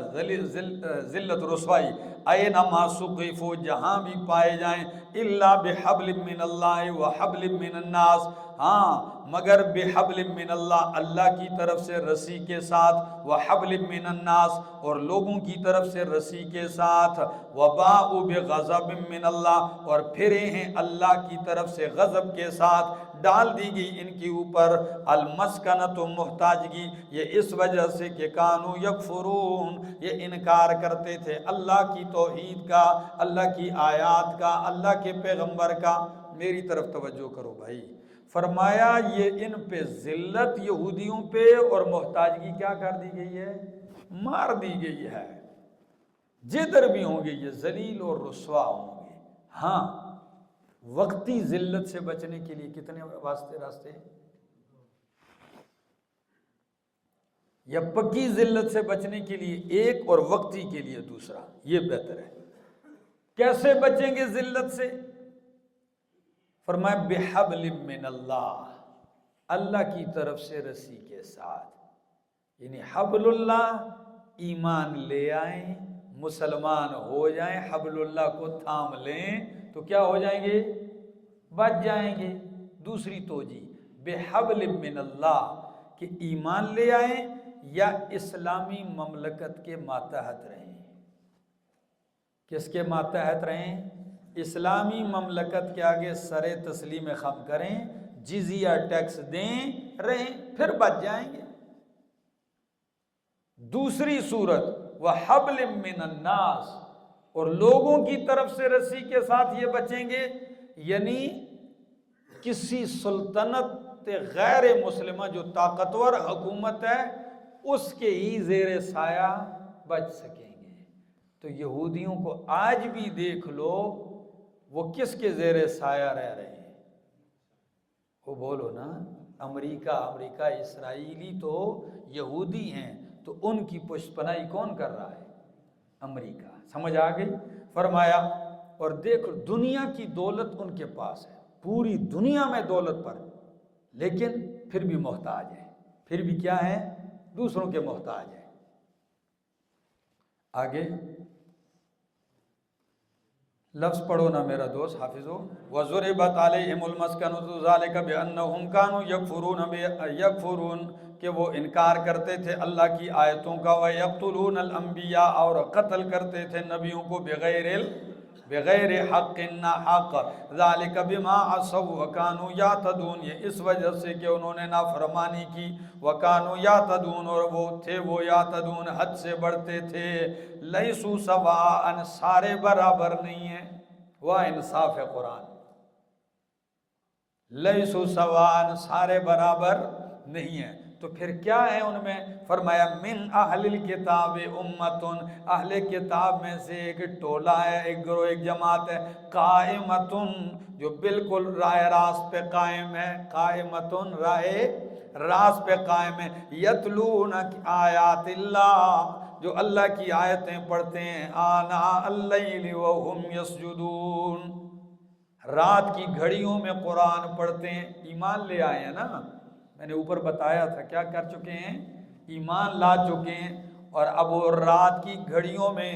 ذلت رسوائی، اینما ثقفوا، جہاں بھی پائے جائیں، الا بحبل من اللہ وحبل من الناس، ہاں مگر بحبل من اللہ، اللہ کی طرف سے رسی کے ساتھ، وحبل من الناس، اور لوگوں کی طرف سے رسی کے ساتھ، وباءوا بغضب من اللہ، اور پھرے ہیں اللہ کی طرف سے غضب کے ساتھ۔ ڈال دی گئی ان کے اوپر المسکنۃ، محتاجگی، یہ اس وجہ سے کہ کانوا یکفرون، یہ انکار کرتے تھے اللہ کی توحید کا، اللہ کی آیات کا، اللہ کے پیغمبر کا۔ میری طرف توجہ کرو بھائی، فرمایا یہ ان پہ ذلت یہودیوں پہ اور محتاجگی کیا کر دی گئی ہے؟ مار دی گئی ہے۔ جدھر بھی ہوں گے یہ ذلیل اور رسوا ہوں گے۔ ہاں وقتی ذلت سے بچنے کے لیے کتنے راستے ہیں؟ یا پکی ذلت سے بچنے کے لیے ایک اور وقتی کے لیے دوسرا، یہ بہتر ہے۔ کیسے بچیں گے ذلت سے؟ فرمایا بحبل من اللہ، اللہ کی طرف سے رسی کے ساتھ، یعنی حبل اللہ، ایمان لے آئیں، مسلمان ہو جائیں، حبل اللہ کو تھام لیں تو کیا ہو جائیں گے؟ بچ جائیں گے۔ دوسری توجہ بحبل من اللہ کہ ایمان لے آئیں یا اسلامی مملکت کے ماتحت رہیں۔ کس کے ماتحت رہیں؟ اسلامی مملکت کے آگے سر تسلیم خم کریں، جزیہ ٹیکس دیں، رہیں، پھر بچ جائیں گے۔ دوسری صورت وَحَبْلٍ مِّنَ النَّاسِ، اور لوگوں کی طرف سے رسی کے ساتھ یہ بچیں گے، یعنی کسی سلطنت غیر مسلمہ جو طاقتور حکومت ہے اس کے ہی زیر سایہ بچ سکیں گے۔ تو یہودیوں کو آج بھی دیکھ لو، وہ کس کے زیر سایہ رہ رہے ہیں؟ وہ بولو نا، امریکہ اسرائیلی تو یہودی ہیں، تو ان کی پشت پناہی کون کر رہا ہے؟ امریکہ۔ سمجھ آ گئی؟ فرمایا اور دیکھو دنیا کی دولت ان کے پاس ہے، پوری دنیا میں دولت پر، لیکن پھر بھی محتاج ہے، پھر بھی کیا ہے؟ دوسروں کے محتاج ہے۔ آگے لفظ پڑھو نا میرا دوست حافظو۔ وَضُرِبَتْ عَلَيْهِمُ الْمَسْكَنَةُ ذَلِكَ بِأَنَّهُمْ كَانُوا يَكْفُرُونَ کہ وہ انکار کرتے تھے اللہ کی آیتوں کا، وَيَقْتُلُونَ الْأَنْبِيَاءَ اور قتل کرتے تھے نبیوں کو بغیر حق نہ حق، ذَلِكَ بِمَا عَصَوْا وَكَانُوا يَعْتَدُونَ یہ اس وجہ سے کہ انہوں نے نافرمانی کی، وَكَانُوا يَعْتَدُونَ اور وہ تھے وہ يَعْتَدُونَ حد سے بڑھتے تھے، لَيْسُوا سَوَاءً سارے برابر نہیں ہیں، وہ انصاف قرآن، لَيْسُوا سَوَاءً سارے برابر نہیں ہیں۔ تو پھر کیا ہے ان میں؟ فرمایا من اہل الکتاب امتن، اہل کتاب میں سے ایک ٹولہ ہے، ایک گروہ، ایک جماعت ہے، قائمتن جو بالکل راہ راست پہ قائم ہے، قائمتن راہ راست پہ قائم ہے، یتلون آیات اللہ جو اللہ کی آیتیں پڑھتے ہیں، آناء اللیل وہم یسجدون رات کی گھڑیوں میں قرآن پڑھتے ہیں۔ ایمان لے آئے ہیں نا، میں نے اوپر بتایا تھا کیا کر چکے ہیں؟ ایمان لا چکے ہیں، اور اب وہ رات کی گھڑیوں میں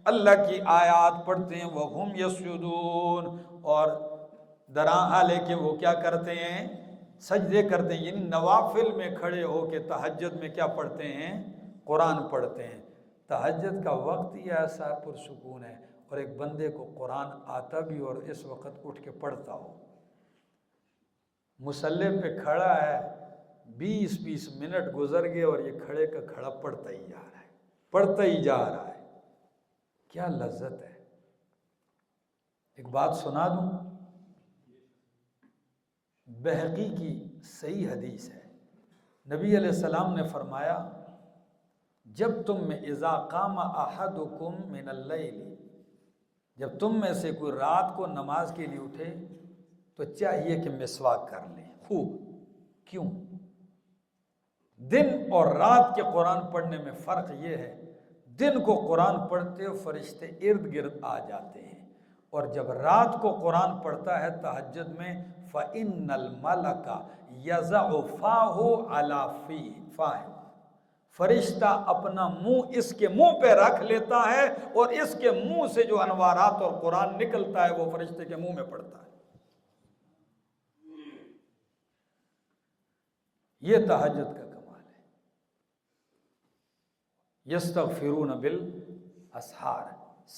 اللہ کی آیات پڑھتے ہیں، وَهُمْ يَسْجُدُونَ اور دراں لے کے وہ کیا کرتے ہیں؟ سجدے کرتے ہیں، یعنی نوافل میں کھڑے ہو کے تہجد میں کیا پڑھتے ہیں؟ قرآن پڑھتے ہیں۔ تہجد کا وقت ہی ایسا پرسکون ہے، اور ایک بندے کو قرآن آتا بھی اور اس وقت اٹھ کے پڑھتا ہو، مصلی پہ کھڑا ہے، 20 منٹ گزر گئے اور یہ کھڑے کا کھڑا پڑھتا ہی جا رہا ہے، پڑھتا ہی جا رہا ہے، کیا لذت ہے۔ ایک بات سنا دوں، بہقی کی صحیح حدیث ہے، نبی علیہ السلام نے فرمایا جب تم میں اذا قام احدکم من اللیل، جب تم میں سے کوئی رات کو نماز کے لیے اٹھے تو چاہیے کہ مسواک کر لیں خوب۔ کیوں؟ دن اور رات کے قرآن پڑھنے میں فرق یہ ہے، دن کو قرآن پڑھتے ہو فرشتے ارد گرد آ جاتے ہیں، اور جب رات کو قرآن پڑھتا ہے تہجد میں فَإِنَّ الْمَلَكَ يَضَعُ فَاهُ عَلَى فَاهِ فرشتہ اپنا منہ اس کے منہ پہ رکھ لیتا ہے، اور اس کے منہ سے جو انوارات اور قرآن نکلتا ہے وہ فرشتے کے منہ میں پڑتا ہے۔ یہ تہجد کا کمال ہے۔ یستغفرون بالاسحار،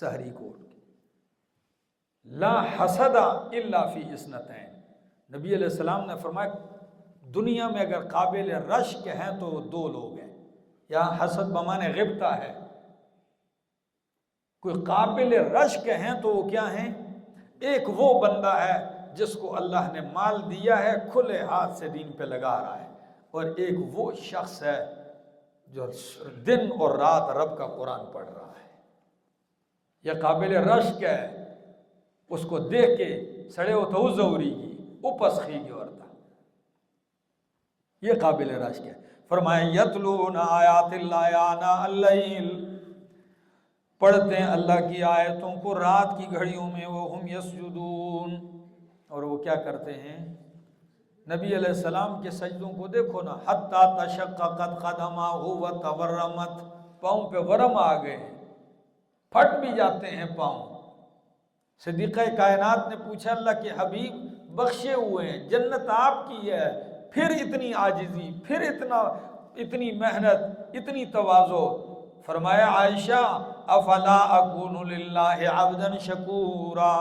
سحری کو اٹھ کے، لا حسد الا فی اثنتین، نبی علیہ السلام نے فرمایا دنیا میں اگر قابل رشک ہیں تو وہ دو لوگ ہیں، یا حسد بمانے غبطہ ہے، کوئی قابل رشک ہیں تو وہ کیا ہیں؟ ایک وہ بندہ ہے جس کو اللہ نے مال دیا ہے، کھلے ہاتھ سے دین پہ لگا رہا ہے، اور ایک وہ شخص ہے جو دن اور رات رب کا قرآن پڑھ رہا ہے۔ یہ قابل رشک ہے، اس کو دیکھ کے سڑے ہوتا ضروری کی اوپس خی کی ورتا، یہ قابل رشک ہے۔ فرمایا یتلون آیات اللہ آناء اللیل، پڑھتے ہیں اللہ کی آیتوں کو رات کی گھڑیوں میں، وہم یسجدون اور وہ کیا کرتے ہیں؟ نبی علیہ السلام کے سجدوں کو دیکھو نا، حتی تشققت قدماہ وتورمت، پاؤں پہ ورم آ گئے، پھٹ بھی جاتے ہیں پاؤں۔ صدیقہ کائنات نے پوچھا اللہ کے حبیب بخشے ہوئے ہیں، جنت آپ کی ہے، پھر اتنی عاجزی، پھر اتنی محنت، اتنی تواضع؟ فرمایا عائشہ افلا اکون للہ عبدا شکورا،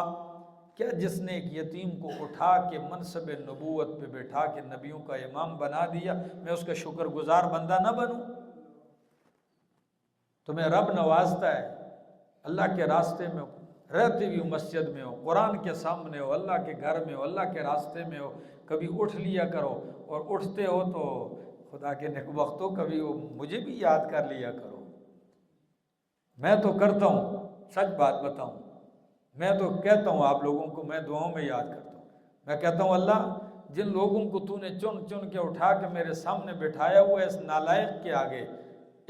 کیا جس نے ایک یتیم کو اٹھا کے منصب نبوت پہ بیٹھا کے نبیوں کا امام بنا دیا، میں اس کا شکر گزار بندہ نہ بنوں؟ تمہیں رب نوازتا ہے، اللہ کے راستے میں رہتے ہوئے مسجد میں ہو، قرآن کے سامنے ہو، اللہ کے گھر میں ہو، اللہ کے راستے میں ہو، کبھی اٹھ لیا کرو، اور اٹھتے ہو تو خدا کے نیک بختوں کبھی مجھے بھی یاد کر لیا کرو۔ میں تو کرتا ہوں، سچ بات بتاؤں، میں تو کہتا ہوں آپ لوگوں کو، میں دعاؤں میں یاد کرتا ہوں، میں کہتا ہوں اللہ جن لوگوں کو تو نے چن چن کے اٹھا کے میرے سامنے بٹھایا ہوا ہے، اس نالائق کے آگے،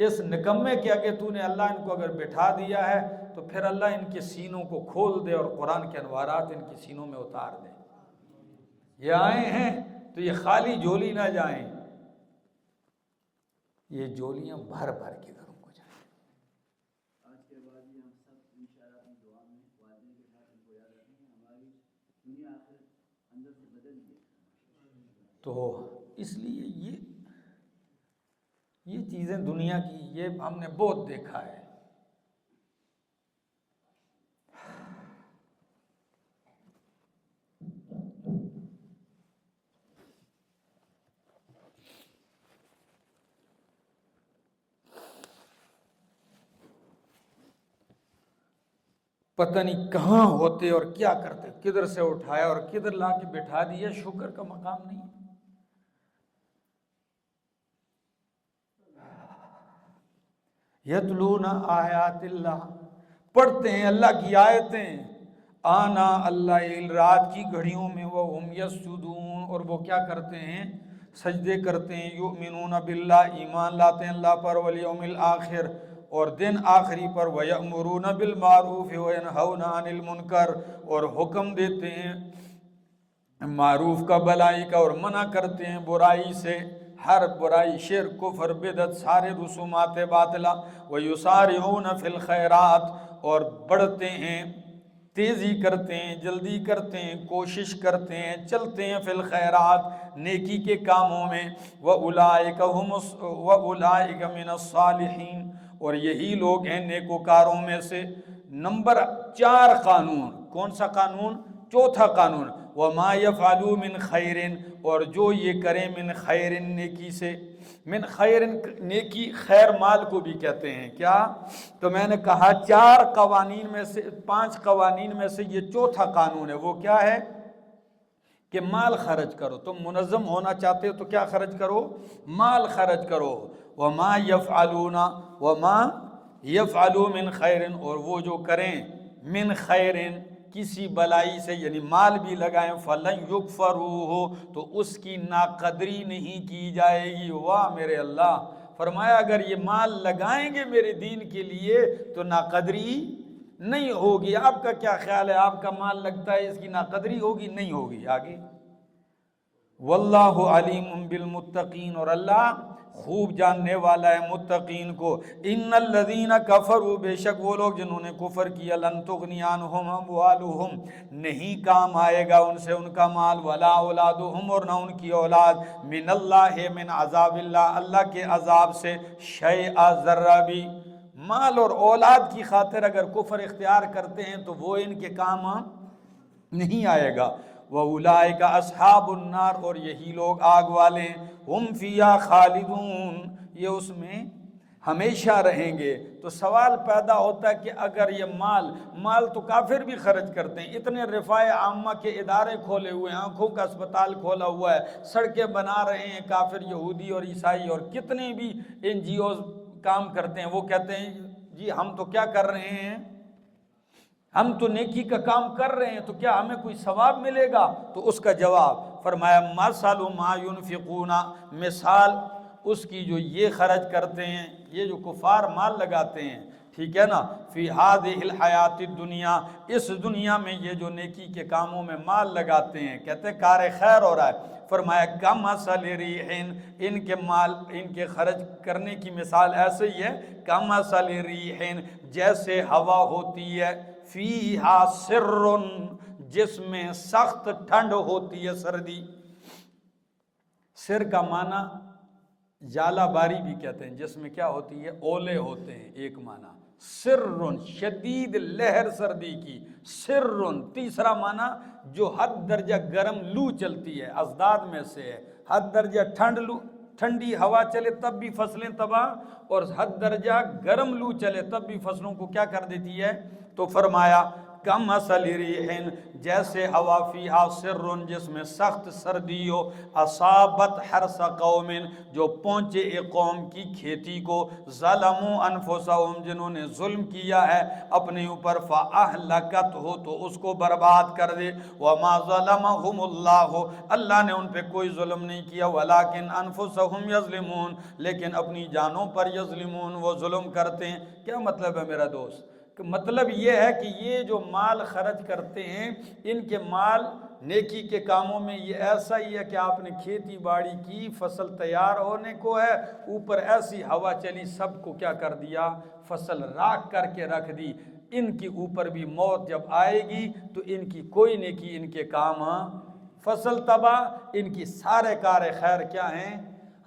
اس نکمے کے آگے تو نے اللہ ان کو اگر بٹھا دیا ہے تو پھر اللہ ان کے سینوں کو کھول دے اور قرآن کے انوارات ان کے سینوں میں اتار دے۔ یہ آئے ہیں تو یہ خالی جھولی نہ جائیں، یہ جھولیاں بھر بھر کے گھروں کو جائیں۔ آج کے بعد ہم سب انشاءاللہ اپنی دعا میں والدین کے ساتھ ان کو یاد رکھیں کہ ہماری دنیا آخرت اندر سے بدل گئی۔ تو اس لیے یہ چیزیں دنیا کی، یہ ہم نے بہت دیکھا ہے۔ پتہ نہیں کہاں ہوتے اور کیا کرتے، کدھر سے اٹھایا اور کدھر لا کے بٹھا دیا، شکر کا مقام نہیں۔ یتلون آیات اللہ، پڑھتے ہیں اللہ کی آیتیں، آنا الليل، رات کی گھڑیوں میں، وہم یسجدون، اور وہ کیا کرتے ہیں؟ سجدے کرتے ہیں، یؤمنون باللہ، ایمان لاتے ہیں اللہ پر، والیوم الآخر، اور دن آخری پر، وَيَأْمُرُونَ بِالْمَعْرُوفِ وَيَنْهَوْنَ عَنِ الْمُنْكَرِ، اور حکم دیتے ہیں معروف کا، بھلائی کا، اور منع کرتے ہیں برائی سے، ہر برائی، شرک، کفر، بدعت، سارے رسومات باطلہ، وَيُسَارِعُونَ فِي الْخَيْرَاتِ، اور بڑھتے ہیں، تیزی کرتے ہیں، جلدی کرتے ہیں، کوشش کرتے ہیں، چلتے ہیں فی الخیرات، نیکی کے کاموں میں، وَأُولَئِكَ مِنَ الصَّالِحِينَ، اور یہی لوگ ہیں نیکوکاروں میں سے۔ نمبر 4 قانون، کون سا قانون؟ چوتھا قانون، وَمَا يَفْعَلُوا مِنْ خَيْرٍ، اور جو یہ کریں من خیر، نیکی سے، من خیر، نیکی، خیر مال کو بھی کہتے ہیں، کیا؟ تو میں نے کہا 4 قوانین میں سے، 5 قوانین میں سے یہ چوتھا قانون ہے، وہ کیا ہے؟ کہ مال خرچ کرو، تم منظم ہونا چاہتے ہو تو کیا خرچ کرو؟ مال خرچ کرو۔ وَمَا يَفْعَلُونَ، وَمَا يَفْعَلُوا مِنْ خَيْرٍ، اور وہ جو کریں من خیر، کسی بلائی سے، یعنی مال بھی لگائیں، فَلَنْ يُكْفَرُوهُ، تو اس کی ناقدری نہیں کی جائے گی۔ واہ میرے اللہ، فرمایا اگر یہ مال لگائیں گے میرے دین کے لیے تو ناقدری نہیں ہوگی۔ آپ کا کیا خیال ہے؟ آپ کا مال لگتا ہے، اس کی ناقدری ہوگی؟ نہیں ہوگی۔ آگے واللہ علیم بالمتقین، اور اللہ خوب جاننے والا ہے متقین کو۔ ان الذین کفروا، بے شک وہ لوگ جنہوں نے کفر کیا، لن تغنی عنہم اموالہم، نہیں کام آئے گا ان سے ان کا مال، ولا اولادہم، اور نہ ان کی اولاد، من اللہ، من عذاب اللہ، اللہ کے عذاب سے، شیئا، ذرہ بھی۔ مال اور اولاد کی خاطر اگر کفر اختیار کرتے ہیں تو وہ ان کے کام نہیں آئے گا۔ وَأُولَئِكَ أَصْحَابُ النَّارِ، اور یہی لوگ آگ والے ہیں، ہم فیہا خالدون، یہ اس میں ہمیشہ رہیں گے۔ تو سوال پیدا ہوتا ہے کہ اگر یہ مال تو کافر بھی خرچ کرتے ہیں، اتنے رفاع عامہ کے ادارے کھولے ہوئے ہیں، آنکھوں کا اسپتال کھولا ہوا ہے، سڑکیں بنا رہے ہیں کافر، یہودی اور عیسائی، اور کتنے بھی NGOs کام کرتے ہیں، وہ کہتے ہیں جی ہم تو کیا کر رہے ہیں، ہم تو نیکی کا کام کر رہے ہیں، تو کیا ہمیں کوئی ثواب ملے گا؟ تو اس کا جواب فرمایا مثل ما ينفقون، مثال اس کی جو یہ خرچ کرتے ہیں، یہ جو کفار مال لگاتے ہیں، ٹھیک ہے نا، فی ہذہ الحیات الدنیا، اس دنیا میں یہ جو نیکی کے کاموں میں مال لگاتے ہیں، کہتے ہیں کار خیر ہو رہا ہے، فرمایا کمثل ریح، ان کے مال ان کے خرچ کرنے کی مثال ایسے ہی ہے، کمثل ریح، جیسے ہوا ہوتی ہے، فیہا سر، جس میں سخت ٹھنڈ ہوتی ہے، سردی۔ سر کا معنی جالا باری بھی کہتے ہیں، جس میں کیا ہوتی ہے، اولے ہوتے ہیں، ایک معنی سر، شدید لہر سردی کی، سر۔ تیسرا معنی جو حد درجہ گرم لو چلتی ہے، ازداد میں سے ہے، حد درجہ ٹھنڈی ہوا چلے تب بھی فصلیں تباہ، اور حد درجہ گرم لو چلے تب بھی فصلوں کو کیا کر دیتی ہے۔ تو فرمایا کمثل ریح، جیسے ہوا فیہا سر، جس میں سخت سردی ہو، اصابت حرث قوم، جو پہنچے ایک قوم کی کھیتی کو، ظلموا انفسہم، جنہوں نے ظلم کیا ہے اپنے اوپر، فاہلکت ہو، تو اس کو برباد کر دے، وما ظلمہم اللہ، اللہ نے ان پہ کوئی ظلم نہیں کیا، ولکن انفسہم یظلمون، لیکن اپنی جانوں پر یظلمون، وہ ظلم کرتے ہیں۔ کیا مطلب ہے میرا دوست؟ مطلب یہ ہے کہ یہ جو مال خرچ کرتے ہیں، ان کے مال نیکی کے کاموں میں یہ ایسا ہی ہے کہ آپ نے کھیتی باڑی کی، فصل تیار ہونے کو ہے، اوپر ایسی ہوا چلی، سب کو کیا کر دیا، فصل راکھ کر کے رکھ دی۔ ان کے اوپر بھی موت جب آئے گی تو ان کی کوئی نیکی ان کے کام، فصل تباہ، ان کی سارے کار خیر کیا ہیں۔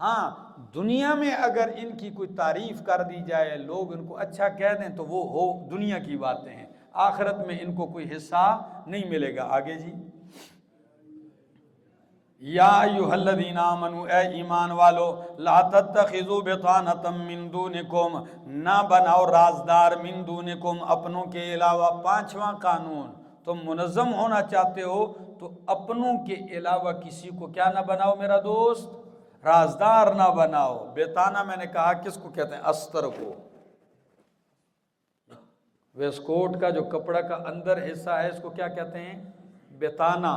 ہاں دنیا میں اگر ان کی کوئی تعریف کر دی جائے، لوگ ان کو اچھا کہہ دیں تو وہ ہو دنیا کی باتیں ہیں، آخرت میں ان کو کوئی حصہ نہیں ملے گا۔ آگے جی، یا ایھا الذین آمنوا، اے ایمان والو، لا تتخذوا بطانۃ من دونکم، نہ بناؤ رازدار، من دونکم، اپنوں کے علاوہ۔ پانچواں قانون، تم منظم ہونا چاہتے ہو تو اپنوں کے علاوہ کسی کو کیا نہ بناؤ میرا دوست، رازدار نہ بناؤ۔ بیتانہ میں نے کہا کس کو کہتے ہیں، استر کو۔ ویسکوٹ کا جو کپڑا کا اندر حصہ ہے اس کو کیا کہتے ہیں، بیتانہ۔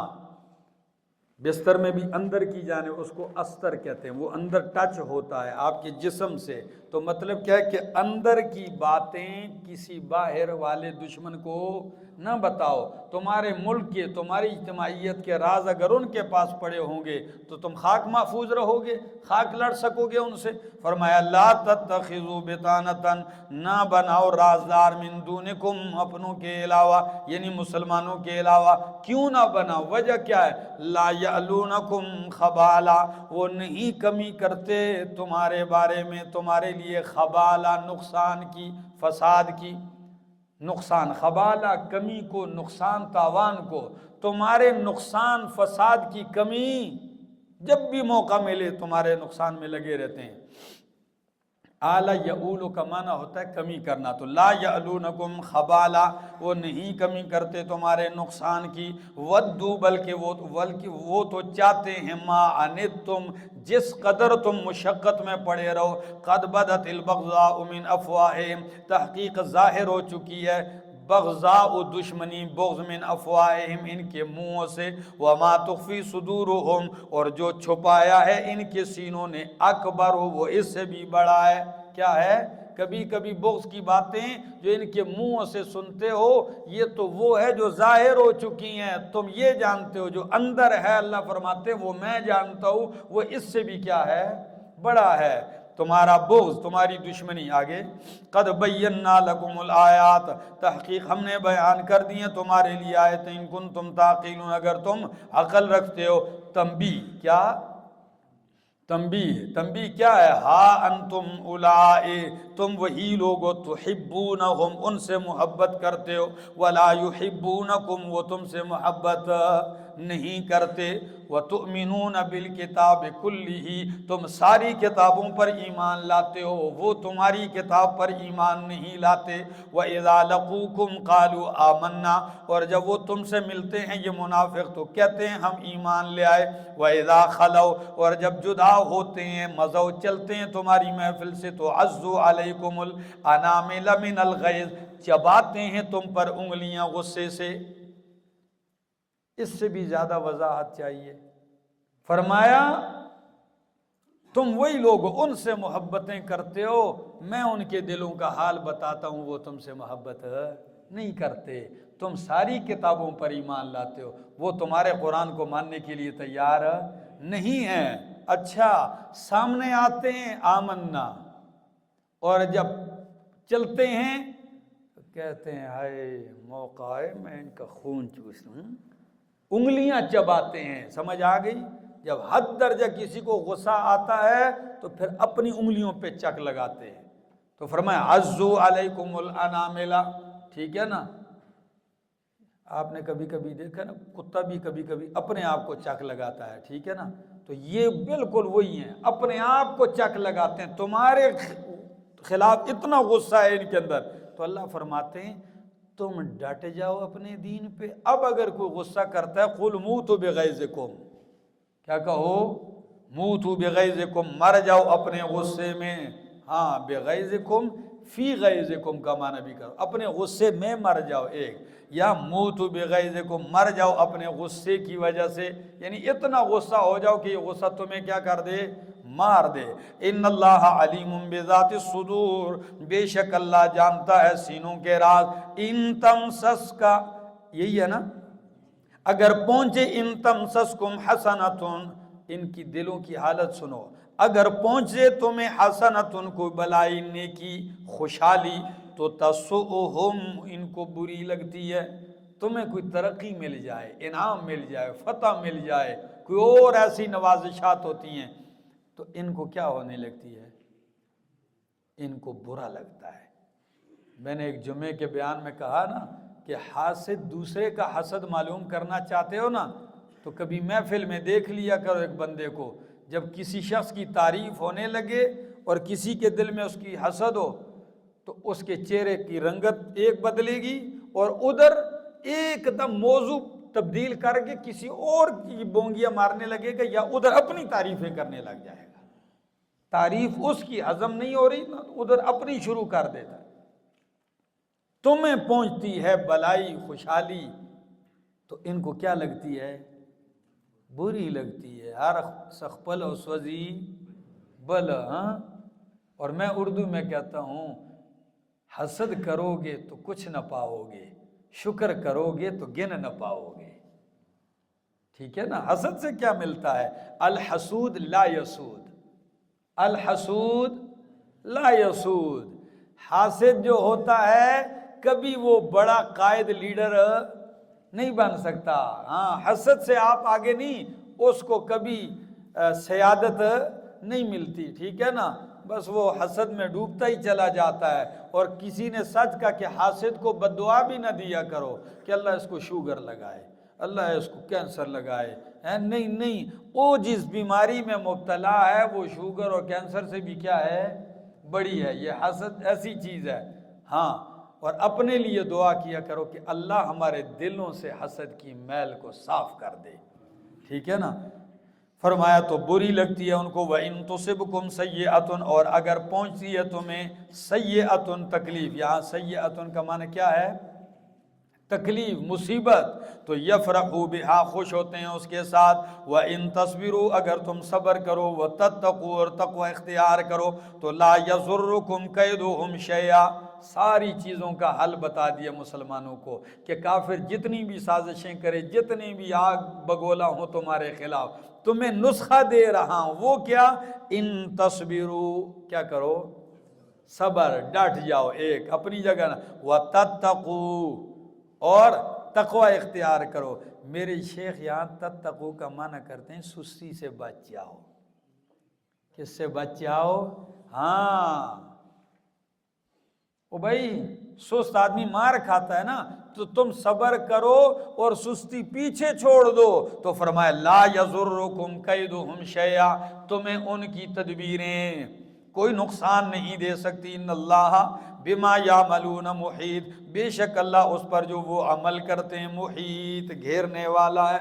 بستر میں بھی اندر کی جانب اس کو استر کہتے ہیں، وہ اندر ٹچ ہوتا ہے آپ کے جسم سے۔ تو مطلب کیا ہے کہ اندر کی باتیں کسی باہر والے دشمن کو نہ بتاؤ۔ تمہارے ملک کے، تمہاری اجتماعیت کے راز اگر ان کے پاس پڑے ہوں گے تو تم خاک محفوظ رہو گے، خاک لڑ سکو گے ان سے۔ فرمایا لا تتخذوا بطانۃ، نہ بناؤ رازدار، من دونکم، اپنوں کے علاوہ، یعنی مسلمانوں کے علاوہ۔ کیوں نہ بناؤ؟ وجہ کیا ہے، لا یعلونکم خبالا، وہ نہیں کمی کرتے تمہارے بارے میں، تمہارے لیے خبالا، نقصان کی، فساد کی، نقصان، خبالہ کمی کو، نقصان تاوان کو، تمہارے نقصان فساد کی کمی، جب بھی موقع ملے تمہارے نقصان میں لگے رہتے ہیں۔ اعلی یعولو کا معنی ہوتا ہے کمی کرنا، تو لا یعلونکم خبالا، وہ نہیں کمی کرتے تمہارے نقصان کی، ودو، بلکہ وہ تو چاہتے ہیں، ما عنتم، جس قدر تم مشقت میں پڑے رہو، قد بدت البغضاء من افواہہم، تحقیق ظاہر ہو چکی ہے، بغضاء دشمنی، بغض، من افواہہم، ان کے منہوں سے، وما تخفی صدورہم، اور جو چھپایا ہے ان کے سینوں نے، اکبر، وہ اس سے بھی بڑا ہے۔ کیا ہے؟ کبھی کبھی بغض کی باتیں جو ان کے منہوں سے سنتے ہو، یہ تو وہ ہے جو ظاہر ہو چکی ہیں، تم یہ جانتے ہو، جو اندر ہے اللہ فرماتے وہ میں جانتا ہوں، وہ اس سے بھی کیا ہے، بڑا ہے۔ تمہارا بغض، تمہاری دشمنی۔ آگے، قد بینا لکم الآیات، تحقیق ہم نے بیان کر دی ہیں تمہارے لیے آیتیں، ان کنتم تعقلون، اگر تم عقل رکھتے ہو۔ تنبیہ، کیا تنبیہ کیا ہے، ہا انتم اولائے، تم وہی لوگ ہو، تحبونہم، ان سے محبت کرتے ہو، ولا یحبونکم، وہ تم سے محبت نہیں کرتے، وتؤمنون بالکتاب کلہ، تم ساری کتابوں پر ایمان لاتے ہو، وہ تمہاری کتاب پر ایمان نہیں لاتے، وَإِذَا لَقُوكُمْ قَالُوا آمَنَّا، اور جب وہ تم سے ملتے ہیں یہ منافق تو کہتے ہیں ہم ایمان لے آئے، وَإِذَا خَلَوْا، اور جب جدا ہوتے ہیں، مزو چلتے ہیں تمہاری محفل سے، تو عَزُّوا عَلَيْكُمُ الْأَنَامِلَ مِنَ الْغَيْظِ، چباتے ہیں تم پر انگلیاں غصے سے۔ اس سے بھی زیادہ وضاحت چاہیے؟ فرمایا تم وہی لوگ ہو، ان سے محبتیں کرتے ہو، میں ان کے دلوں کا حال بتاتا ہوں، وہ تم سے محبت نہیں کرتے۔ تم ساری کتابوں پر ایمان لاتے ہو، وہ تمہارے قرآن کو ماننے کے لیے تیار نہیں ہیں۔ اچھا، سامنے آتے ہیں آمنا، اور جب چلتے ہیں تو کہتے ہیں ہائے موقع ہے میں ان کا خون چوس لوں، انگلیاں چباتے ہیں۔ سمجھ آ گئی؟ جب حد درجہ کسی کو غصہ آتا ہے تو پھر اپنی انگلیوں پہ چک لگاتے ہیں۔ تو فرمایا عزو علیکم الاناملہ، ٹھیک ہے نا؟ آپ نے کبھی کبھی دیکھا نا، کتا بھی کبھی کبھی اپنے آپ کو چک لگاتا ہے، ٹھیک ہے نا؟ تو یہ بالکل وہی ہیں، اپنے آپ کو چک لگاتے ہیں، تمہارے خلاف اتنا غصہ ہے ان کے اندر۔ تو اللہ فرماتے ہیں تم ڈٹ جاؤ اپنے دین پہ۔ اب اگر کوئی غصہ کرتا ہے قل موتوا بغیظکم، کیا کہو؟ موتوا بغیظکم، مر جاؤ اپنے غصے میں۔ ہاں، بغیظکم فی غیظکم کا معنی بھی کرو، اپنے غصے میں مر جاؤ ایک، یا موتوا بغیظکم، مر جاؤ اپنے غصے کی وجہ سے، یعنی اتنا غصہ ہو جاؤ کہ یہ غصہ تمہیں کیا کر دے؟ مار دے۔ ان اللہ علیم بذات الصدور، بے شک اللہ جانتا ہے سینوں کے راز۔ ان تمسس کا، یہی ہے نا؟ اگر پہنچے ان تمسسکم حسنتن، ان کی دلوں کی حالت سنو، اگر پہنچے تمہیں حسنتن کو بلائی، نیکی، خوشحالی، تو تسؤہم، ان کو بری لگتی ہے۔ تمہیں کوئی ترقی مل جائے، انعام مل جائے، فتح مل جائے، کوئی اور ایسی نوازشات ہوتی ہیں تو ان کو کیا ہونے لگتی ہے؟ ان کو برا لگتا ہے۔ میں نے ایک جمعے کے بیان میں کہا نا کہ حاسد دوسرے کا حسد معلوم کرنا چاہتے ہو نا تو کبھی محفل میں دیکھ لیا کرو ایک بندے کو، جب کسی شخص کی تعریف ہونے لگے اور کسی کے دل میں اس کی حسد ہو تو اس کے چہرے کی رنگت ایک بدلے گی اور ادھر ایک دم موضوع تبدیل کر کے کسی اور کی بونگیاں مارنے لگے گا، یا ادھر اپنی تعریفیں کرنے لگ جائے گا۔ تعریف اس کی ہضم نہیں ہو رہی نا، ادھر اپنی شروع کر دیتا۔ تمہیں پہنچتی ہے بلائی، خوشحالی، تو ان کو کیا لگتی ہے؟ بری لگتی ہے۔ ہر سخپل و سوزی بل، ہاں؟ اور میں اردو میں کہتا ہوں حسد کرو گے تو کچھ نہ پاؤ گے، شکر کرو گے تو گن نہ پاؤ گے، ٹھیک ہے نا؟ حسد سے کیا ملتا ہے؟ الحسود لا یسود، الحسود لا یسود۔ حاسد جو ہوتا ہے کبھی وہ بڑا قائد لیڈر نہیں بن سکتا۔ ہاں، حسد سے آپ آگے نہیں، اس کو کبھی سیادت نہیں ملتی، ٹھیک ہے نا؟ بس وہ حسد میں ڈوبتا ہی چلا جاتا ہے۔ اور کسی نے سچ کہا کہ حاسد کو بد دعا بھی نہ دیا کرو کہ اللہ اس کو شوگر لگائے، اللہ اس کو کینسر لگائے، نہیں نہیں، وہ جس بیماری میں مبتلا ہے وہ شوگر اور کینسر سے بھی کیا ہے؟ بڑی ہے۔ یہ حسد ایسی چیز ہے۔ ہاں، اور اپنے لیے دعا کیا کرو کہ اللہ ہمارے دلوں سے حسد کی میل کو صاف کر دے، ٹھیک ہے نا؟ فرمایا تو بری لگتی ہے ان کو۔ وَإِن تُصِبْكُمْ سَيِّئَةٌ، اور اگر پہنچتی ہے تمہیں سیئۃ، تکلیف، یہاں سیئۃ کا معنی کیا ہے؟ تکلیف، مصیبت، تو یفرحوا بہا، خوش ہوتے ہیں اس کے ساتھ۔ وَإِن تَصْبِرُوا، اگر تم صبر کرو، وَتَتَّقُوا، اور تقوی اختیار کرو، تو لا يَضُرُّكُمْ كَيْدُهُمْ شَيْئًا، ساری چیزوں کا حل بتا دیا مسلمانوں کو کہ کافر جتنی بھی سازشیں کرے، جتنی بھی آگ بگولا ہوں تمہارے خلاف، تمہیں نسخہ دے رہا ہوں، وہ کیا؟ ان تصبروا، کیا کرو؟ صبر، ڈٹ جاؤ ایک اپنی جگہ نا، وَتَتَّقُوا، اور تقوی اختیار کرو۔ میرے شیخ یہاں تتقو کا معنی کرتے ہیں سستی سے بچ جاؤ۔ کس سے بچ جاؤ؟ ہاں، او بھائی سست آدمی مار کھاتا ہے نا، تو تم صبر کرو اور سستی پیچھے چھوڑ دو۔ تو فرمایا لا یضرکم کیدہم شیئا، تمہیں ان کی تدبیریں کوئی نقصان نہیں دے سکتی۔ ان اللہ بما یعملون محیط، بے شک اللہ اس پر جو وہ عمل کرتے ہیں محیط، گھیرنے والا ہے۔